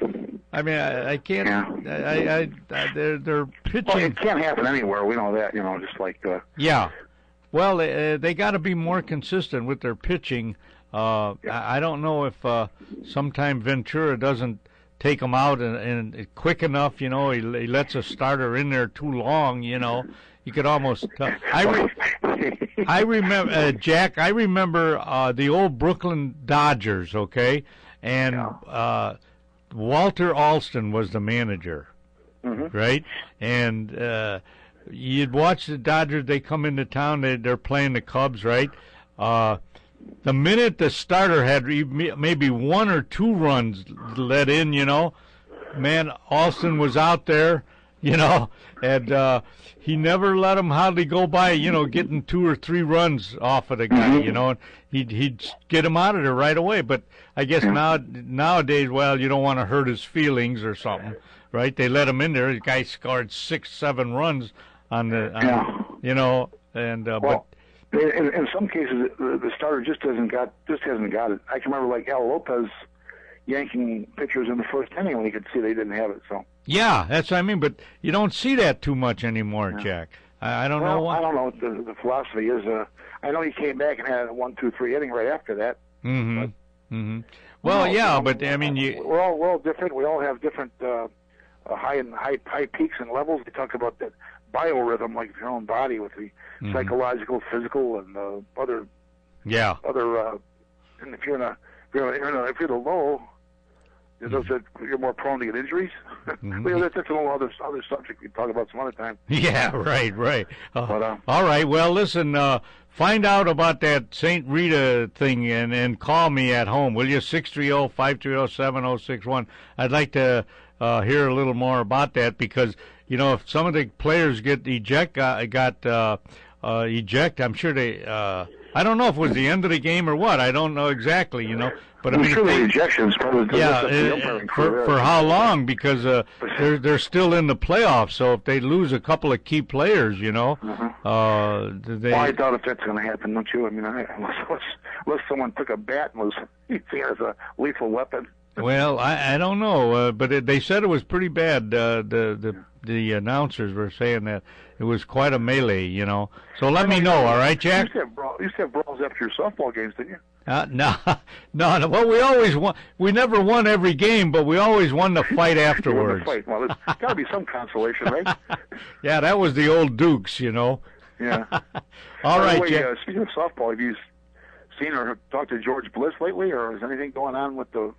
I mean, I can't. Yeah. They're pitching. Well, it can't happen anywhere. We know that. Just like. Yeah. Well, they got to be more consistent with their pitching. I don't know if sometime Ventura doesn't take them out and quick enough, he lets a starter in there too long, you could almost I remember Jack, I remember the old Brooklyn Dodgers, okay? And Walter Alston was the manager. Mm-hmm. Right? And you'd watch the Dodgers, they come into town, they're playing the Cubs, right? The minute the starter had maybe 1 or 2 runs let in, man, Alston was out there, and he never let him hardly go by, getting 2 or 3 runs off of the guy, and he'd get him out of there right away. But I guess nowadays, well, you don't want to hurt his feelings or something, right? They let him in there. The guy scored 6-7 runs on but. In some cases, the starter just hasn't got it. I can remember like Al Lopez yanking pitchers in the first inning when he could see they didn't have it. So yeah, that's what I mean. But you don't see that too much anymore, Jack. I don't know why. I don't know what the philosophy is. I know he came back and had a 1-2-3 inning right after that. Mm-hmm. Mm-hmm. Well, but I mean, we're all different. We all have different high peaks and levels. We talk about that biorhythm, like your own body, with the psychological, physical, and other. Yeah. And if you're the low, you're more prone to get injuries. Mm-hmm. That's a whole other subject we talk about some other time. Yeah, right. All right. Well, listen. Find out about that St. Rita thing and call me at home, will you? 630-530-7061. I'd like to hear a little more about that because. If some of the players get eject, I'm sure they. I don't know if it was the end of the game or what. I don't know exactly. But I mean, sure the ejections probably. Yeah, for how long? Because they're still in the playoffs. So if they lose a couple of key players, Well, I doubt if that's going to happen, don't you? I mean, unless someone took a bat and was seen as a lethal weapon. Well, I don't know, but they said it was pretty bad. The announcers were saying that it was quite a melee, So let me know, all right, Jack? You used to have brawls after your softball games, didn't you? No. Well, we always won. We never won every game, but we always won the fight afterwards. Well, there's got to be some consolation, right? Yeah, that was the old Dukes, Yeah. All right, way, Jack. Speaking of softball, have you seen or talked to George Bliss lately, or is anything going on with the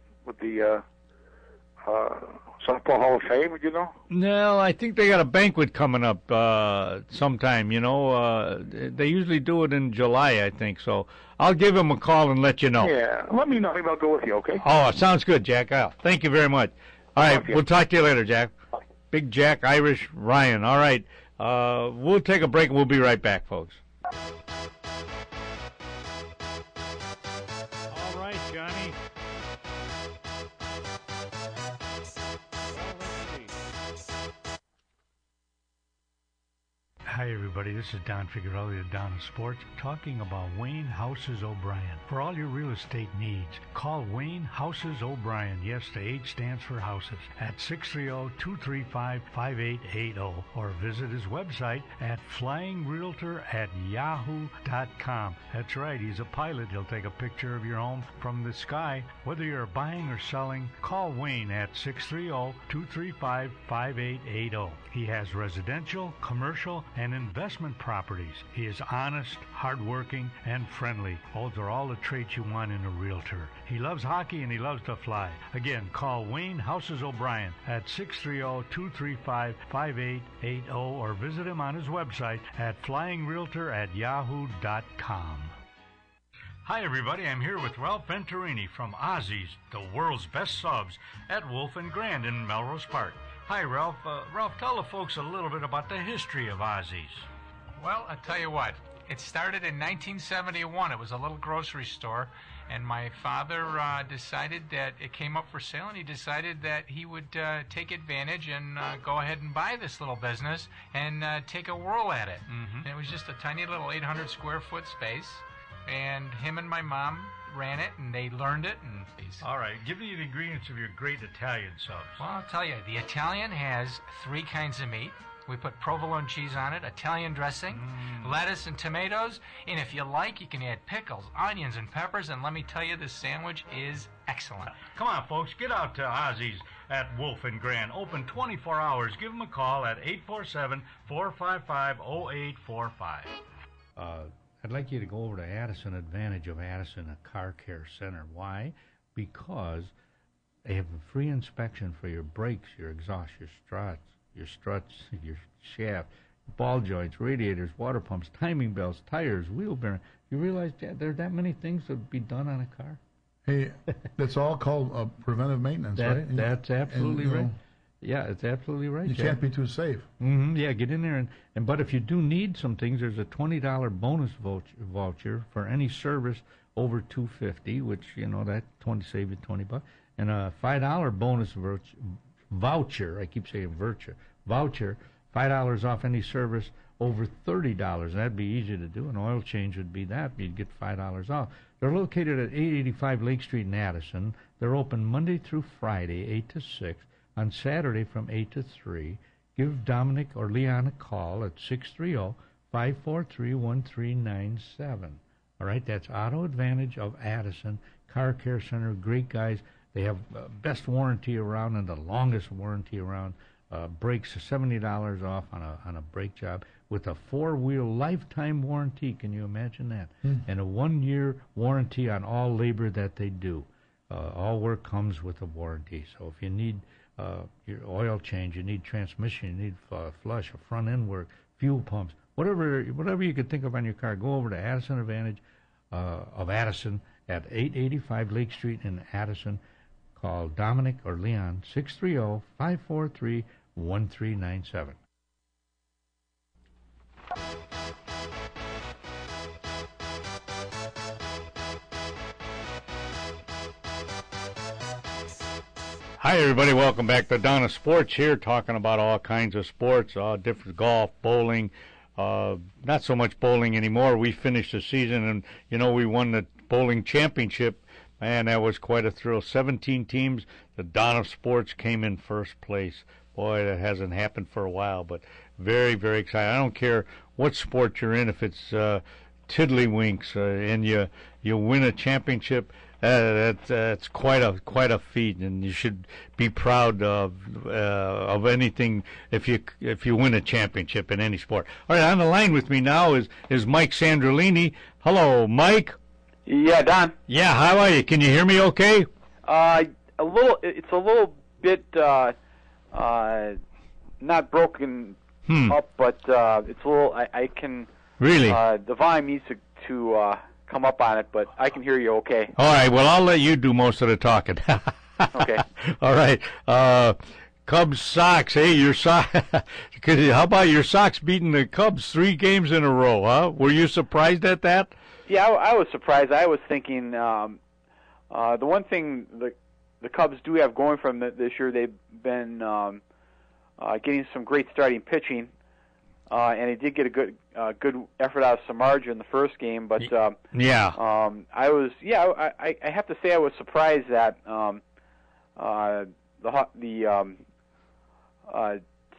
Softball Hall of Fame, No, I think they got a banquet coming up sometime, They usually do it in July, I think. So I'll give him a call and let you know. Yeah, let me know. Maybe I'll go with you, okay? Oh, sounds good, Jack. Thank you very much. All right, we'll talk to you later, Jack. Bye. Big Jack Irish Ryan. All right. We'll take a break and we'll be right back, folks. All right, Johnny. Hi, everybody. This is Don Figuerelli of Don of Sports, talking about Wayne Houses O'Brien. For all your real estate needs, call Wayne Houses O'Brien. Yes, the H stands for houses. At 630-235-5880, or visit his website at flyingrealtor@yahoo.com. That's right. He's a pilot. He'll take a picture of your home from the sky. Whether you're buying or selling, call Wayne at 630-235-5880. He has residential, commercial, and investment properties. He is honest, hardworking, and friendly. Those are all the traits you want in a realtor. He loves hockey and he loves to fly. Again, call Wayne Houses O'Brien at 630-235-5880 or visit him on his website at flyingrealtor@yahoo.com. Hi, everybody. I'm here with Ralph Venturini from Ozzy's, the world's best subs, at Wolf and Grand in Melrose Park. Hi, Ralph. Ralph, tell the folks a little bit about the history of Ozzy's. Well, I'll tell you what. It started in 1971. It was a little grocery store, and my father decided that it came up for sale, and he decided that he would take advantage and go ahead and buy this little business and take a whirl at it. Mm-hmm. And it was just a tiny little 800 square foot space, and him and my mom ran it, and they learned it. And all right, give me the ingredients of your great Italian subs. Well, I'll tell you, the Italian has 3 kinds of meat. We put provolone cheese on it, Italian dressing, lettuce and tomatoes, and if you like, you can add pickles, onions, and peppers, and let me tell you, this sandwich is excellent. Come on, folks, get out to Ozzy's at Wolf and Grand. Open 24 hours. Give them a call at 847-455-0845. I'd like you to go over to Addison Advantage of Addison, a car care center. Why? Because they have a free inspection for your brakes, your exhaust, your struts, your shaft, ball joints, radiators, water pumps, timing belts, tires, wheel bearing. You realize there are that many things that would be done on a car? Hey, that's all called preventive maintenance, right? That's absolutely right. Yeah, it's absolutely right. You can't be too safe. Mm-hmm. Yeah, get in there but if you do need some things, there's a $20 bonus voucher for any service over $250, which that save you $20, and a $5 bonus voucher. I keep saying voucher, $5 off any service over $30. That'd be easy to do. An oil change would be that. You'd get $5 off. They're located at 885 Lake Street in Addison. They're open Monday through Friday, 8 to 6. On Saturday from 8 to 3, give Dominic or Leon a call at 630-543-1397. All right, that's Auto Advantage of Addison, Car Care Center, great guys. They have best warranty around and the longest warranty around. Brakes are $70 off on a brake job with a 4-wheel lifetime warranty. Can you imagine that? And a 1-year warranty on all labor that they do. All work comes with a warranty. So if you need your oil change, you need transmission, you need flush, or front end work, fuel pumps, whatever you could think of on your car, go over to Addison Advantage of Addison at 885 Lake Street in Addison. Call Dominic or Leon, 630-543-1397. Hi, everybody. Welcome back to Donna Sports here, talking about all kinds of sports, different golf, bowling, not so much bowling anymore. We finished the season, and, we won the bowling championship. Man, that was quite a thrill. 17 teams. The Donna Sports came in first place. Boy, that hasn't happened for a while, but very, very exciting. I don't care what sport you're in, if it's tiddlywinks and you win a championship. That's quite a feat, and you should be proud of anything if you win a championship in any sport. All right, on the line with me now is Mike Sandrolini. Hello, Mike. Yeah, Don. Yeah, how are you? Can you hear me okay? It's a little bit not broken up, but it's a little. I can really. The volume needs to come up on it, but I can hear you okay. All right. Well, I'll let you do most of the talking. Okay. All right. Cubs Sox. Hey, your Sox. How about your Sox beating the Cubs 3 games in a row? Huh? Were you surprised at that? Yeah, I was surprised. I was thinking the one thing the Cubs do have going for them this year, they've been getting some great starting pitching, and they did get a good effort out of Samardzija in the first game. But I have to say I was surprised that the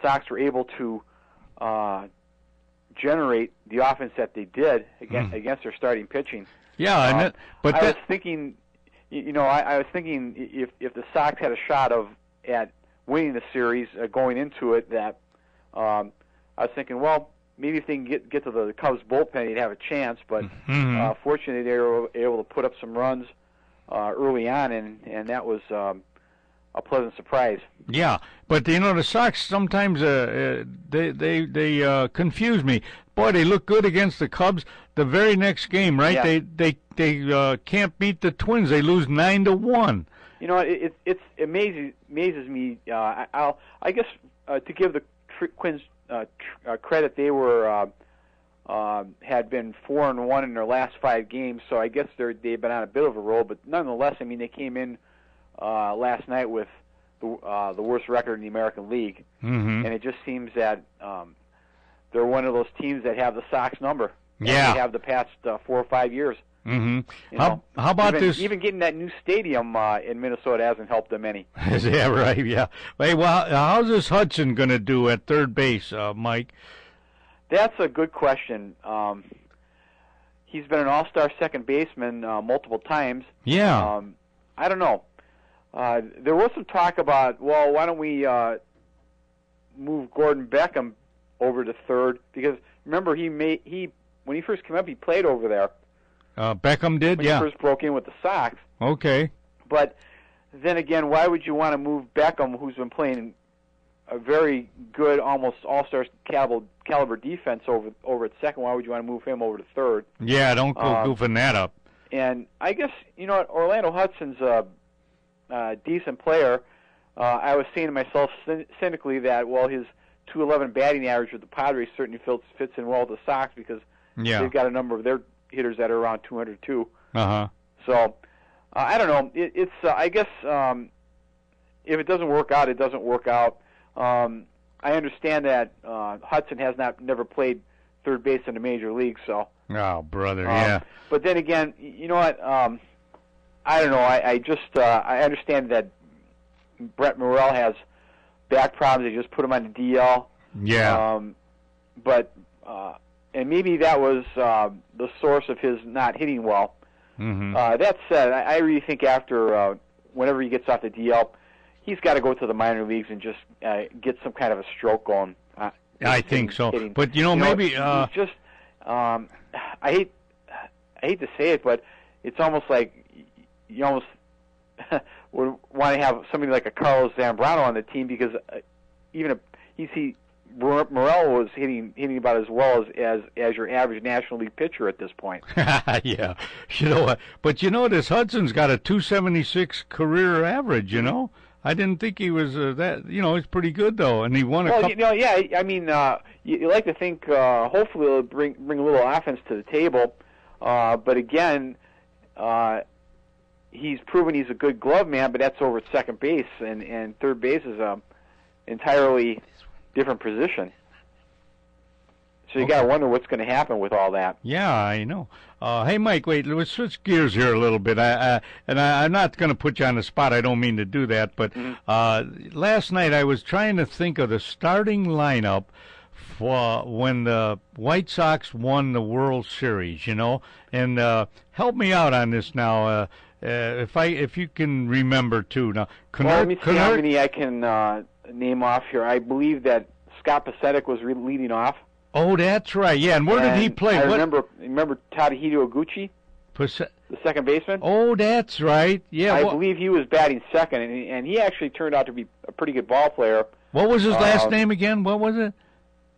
Sox were able to generate the offense that they did against their starting pitching. Yeah, I was thinking, I was thinking if the Sox had a shot at winning the series going into it, that I was thinking, well, maybe if they can get to the Cubs bullpen, they'd have a chance. But fortunately, they were able to put up some runs early on, and that was a pleasant surprise. Yeah, but the Sox sometimes they confuse me. Boy, they look good against the Cubs. The very next game, right? Yeah. They can't beat the Twins. They lose 9-1. It amazes me. I guess to give the Twins credit, they were had been 4-1 in their last 5 games. So I guess they've been on a bit of a roll. But nonetheless, I mean, they came in last night with the worst record in the American League, and it just seems that they're one of those teams that have the Sox number. Yeah, they have the past 4 or 5 years. Mm-hmm. How about this? Even getting that new stadium in Minnesota hasn't helped them any. Yeah, right. Yeah. Hey, well, how's this Hudson going to do at third base, Mike? That's a good question. He's been an all-star second baseman multiple times. Yeah. I don't know. There was some talk about, well, why don't we move Gordon Beckham over to third? Because remember, when he first came up, he played over there. Beckham did, when he first broke in with the Sox. Okay. But then again, why would you want to move Beckham, who's been playing a very good, almost all-star caliber defense over at second? Why would you want to move him over to third? Yeah, don't go goofing that up. And I guess, Orlando Hudson's a decent player. I was saying to myself cynically that, well, his .211 batting average with the Padres certainly fits in well with the Sox because they've got a number of their hitters that are around 202. So I don't know. It's I guess if it doesn't work out, it doesn't work out. I understand that Hudson has never played third base in the major league. So. Oh, brother, yeah. But then again, you know what? I don't know. I understand that Brett Morel has back problems. They just put him on the DL. Yeah. But and maybe that was the source of his not hitting well. Mm-hmm. That said, I really think after whenever he gets off the DL, he's got to go to the minor leagues and just get some kind of a stroke going. I think so. Hitting. But maybe he's just. I hate to say it, but it's almost like you almost would want to have somebody like a Carlos Zambrano on the team because Morel was hitting about as well as your average National League pitcher at this point. Yeah, but this Hudson's got a .276 career average. I didn't think he was that. He's pretty good though, and he won a couple. Yeah. I mean, you like to think hopefully it'll bring a little offense to the table, but again, he's proven he's a good glove man, but that's over at second base, and third base is a entirely different position. So you got to wonder what's going to happen with all that. Yeah, I know. Hey, Mike, wait, let's switch gears here a little bit. I'm not going to put you on the spot. I don't mean to do that. But last night I was trying to think of the starting lineup for when the White Sox won the World Series, And help me out on this now, if you can remember, too. Now, let me see how many I can name off here. I believe that Scott Pacetic was leading off. Oh, that's right. Yeah, and where did he play? I remember Tadahito Oguchi, the second baseman. Oh, that's right. Yeah, I believe he was batting second, and he actually turned out to be a pretty good ball player. What was his last name again? What was it?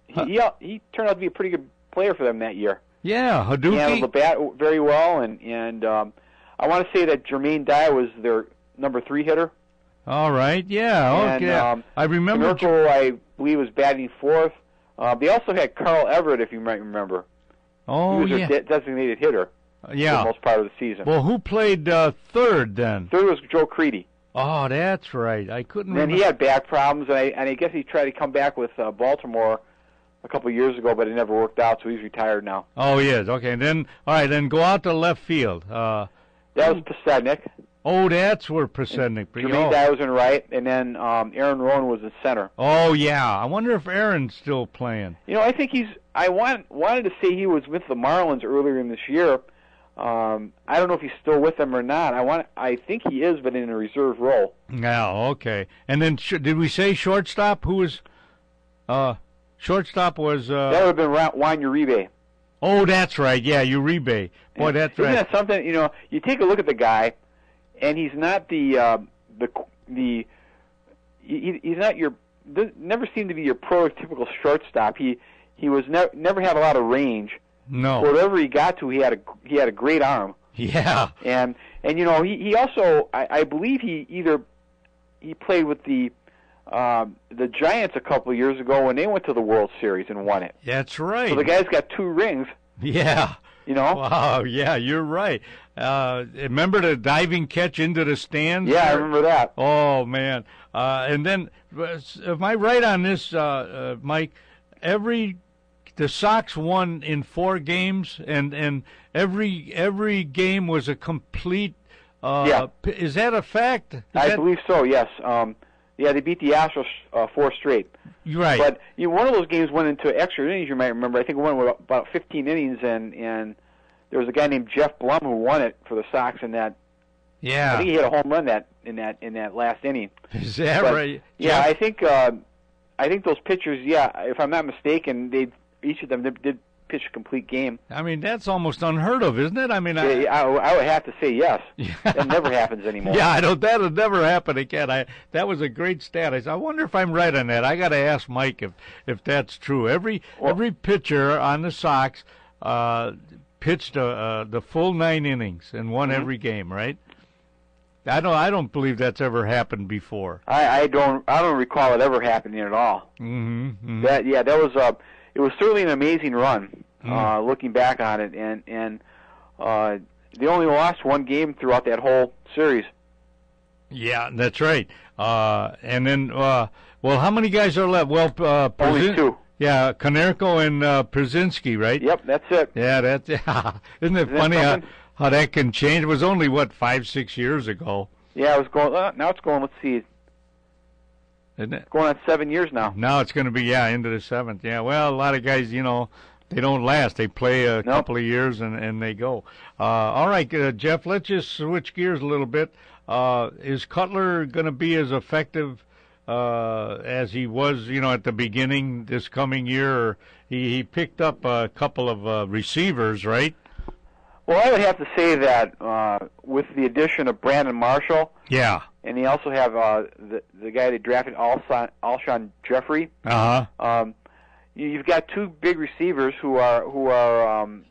He turned out to be a pretty good player for them that year. Yeah, Hideki. He handled the bat very well, and I want to say that Jermaine Dye was their number 3 hitter. All right, yeah, okay. And, I remember. Konerko, I believe, was batting fourth. They also had Carl Everett, if you might remember. Oh, he was their designated hitter. For the most part of the season. Well, who played third then? Third was Joe Creedy. Oh, that's right. I couldn't remember. And he had back problems, and I guess he tried to come back with Baltimore a couple of years ago, but it never worked out, so he's retired now. Oh, yes. Okay, and then then go out to left field. That was Pasednik. Oh, that's where Pasednik. Jermaine Dye was in right, and then Aaron Rowan was in center. Oh, yeah. I wonder if Aaron's still playing. I think he's. I wanted to say he was with the Marlins earlier in this year. I don't know if he's still with them or not. I think he is, but in a reserve role. Yeah, okay. And then did we say shortstop? Who was? Shortstop was. That would have been Juan Uribe. Oh, that's right. Yeah, Uribe. Boy, that's right. Isn't that something? You take a look at the guy, and he's not he's not your. Never seemed to be your prototypical shortstop. He was never had a lot of range. No. Whatever he got to, he had a great arm. Yeah. And he also I believe he played with the Giants a couple of years ago when they went to the World Series and won it. That's right. So the guy's got 2 rings. Yeah. Wow, yeah, you're right. Remember the diving catch into the stands? Yeah, I remember that. Oh, man. And then, am I right on this, Mike? The Sox won in 4 games, and every game was a complete. Yeah. Is that a fact? I believe so. Yes. They beat the Astros 4 straight. Right. But one of those games went into extra innings. You might remember. I think it went with about 15 innings, and there was a guy named Jeff Blum who won it for the Sox in that. Yeah. I think he hit a home run in that last inning. Is that right? Yeah, I think those pitchers. Yeah, if I'm not mistaken, each of them did pitch a complete game. I mean, that's almost unheard of, isn't it? I mean, I would have to say yes. That never happens anymore. Yeah, that'll never happen again. That was a great stat. I wonder if I'm right on that. I got to ask Mike if that's true. Every pitcher on the Sox pitched the full 9 innings and won every game, right? I don't believe that's ever happened before. I don't recall it ever happening at all. Mm-hmm. That was it was certainly an amazing run. Looking back on it, and they only lost 1 game throughout that whole series. Yeah, that's right. And then, how many guys are left? Well, only 2. Yeah, Konerko and Przinsky, right? Yep, that's it. Yeah, isn't it funny how that can change? It was only 5-6 years ago. Yeah, it was going. Now it's going. Let's see. Isn't it? Going on 7 years now. Now it's going to be into the 7th. Yeah, well, a lot of guys, they don't last. They play a couple of years and they go. All right, Jeff, let's just switch gears a little bit. Is Cutler going to be as effective as he was, at the beginning this coming year? He picked up a couple of receivers, right? Well, I would have to say that with the addition of Brandon Marshall, yeah, and they also have the guy they drafted, Alshon Jeffrey. You've got two big receivers who are well,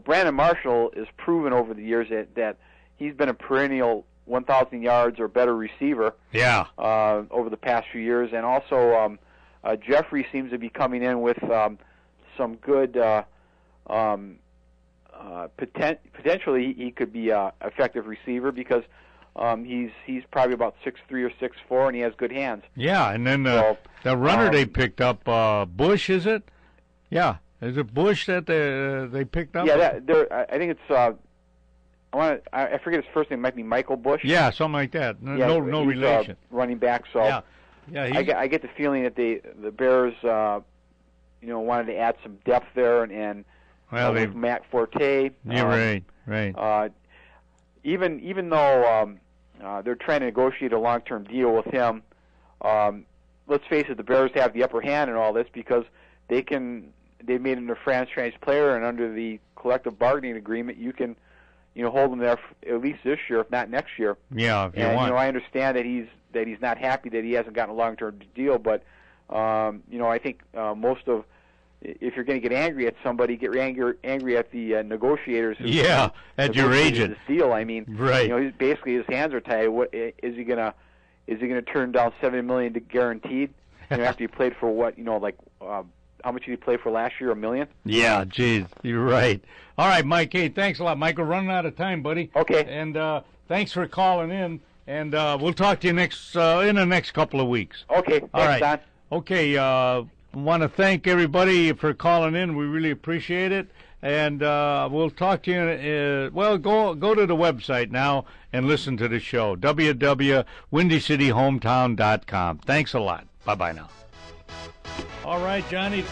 Brandon Marshall is proven over the years that he's been a perennial 1,000 yards or better receiver. Yeah. Over the past few years, and also Jeffrey seems to be coming in with some good. Potentially, he could be an effective receiver because he's probably about 6'3" or 6'4", and he has good hands. Yeah, and then the runner they picked up, Bush, is it? Yeah, is it Bush that they picked up? Yeah, I think it's. I forget his first name. It might be Michael Bush. Yeah, something like that. No relation. Running back. So yeah. I get the feeling that the Bears, wanted to add some depth there, and with Matt Forte. Yeah, right. Even though they're trying to negotiate a long-term deal with him, let's face it, the Bears have the upper hand in all this because they made him a franchise player, and under the collective bargaining agreement, you can hold him there at least this year, if not next year. Yeah, if you want. I understand that he's not happy that he hasn't gotten a long-term deal, but I think most of if you're going to get angry at somebody, get angry at the negotiators. At your agent. This deal. I mean, right. Basically his hands are tied. What is he gonna turn down $70 million guaranteed? After he played for what? How much did he play for last year? $1 million? Yeah, geez, you're right. All right, Mike. Hey, thanks a lot, Mike. We're running out of time, buddy. Okay. And thanks for calling in. And we'll talk to you in the next couple of weeks. Okay. Thanks, all right. Don. Okay. Want to thank everybody for calling in. We really appreciate it. And we'll talk to you. Go to the website now and listen to the show. www.windycityhometown.com. Thanks a lot. Bye-bye now. All right, Johnny.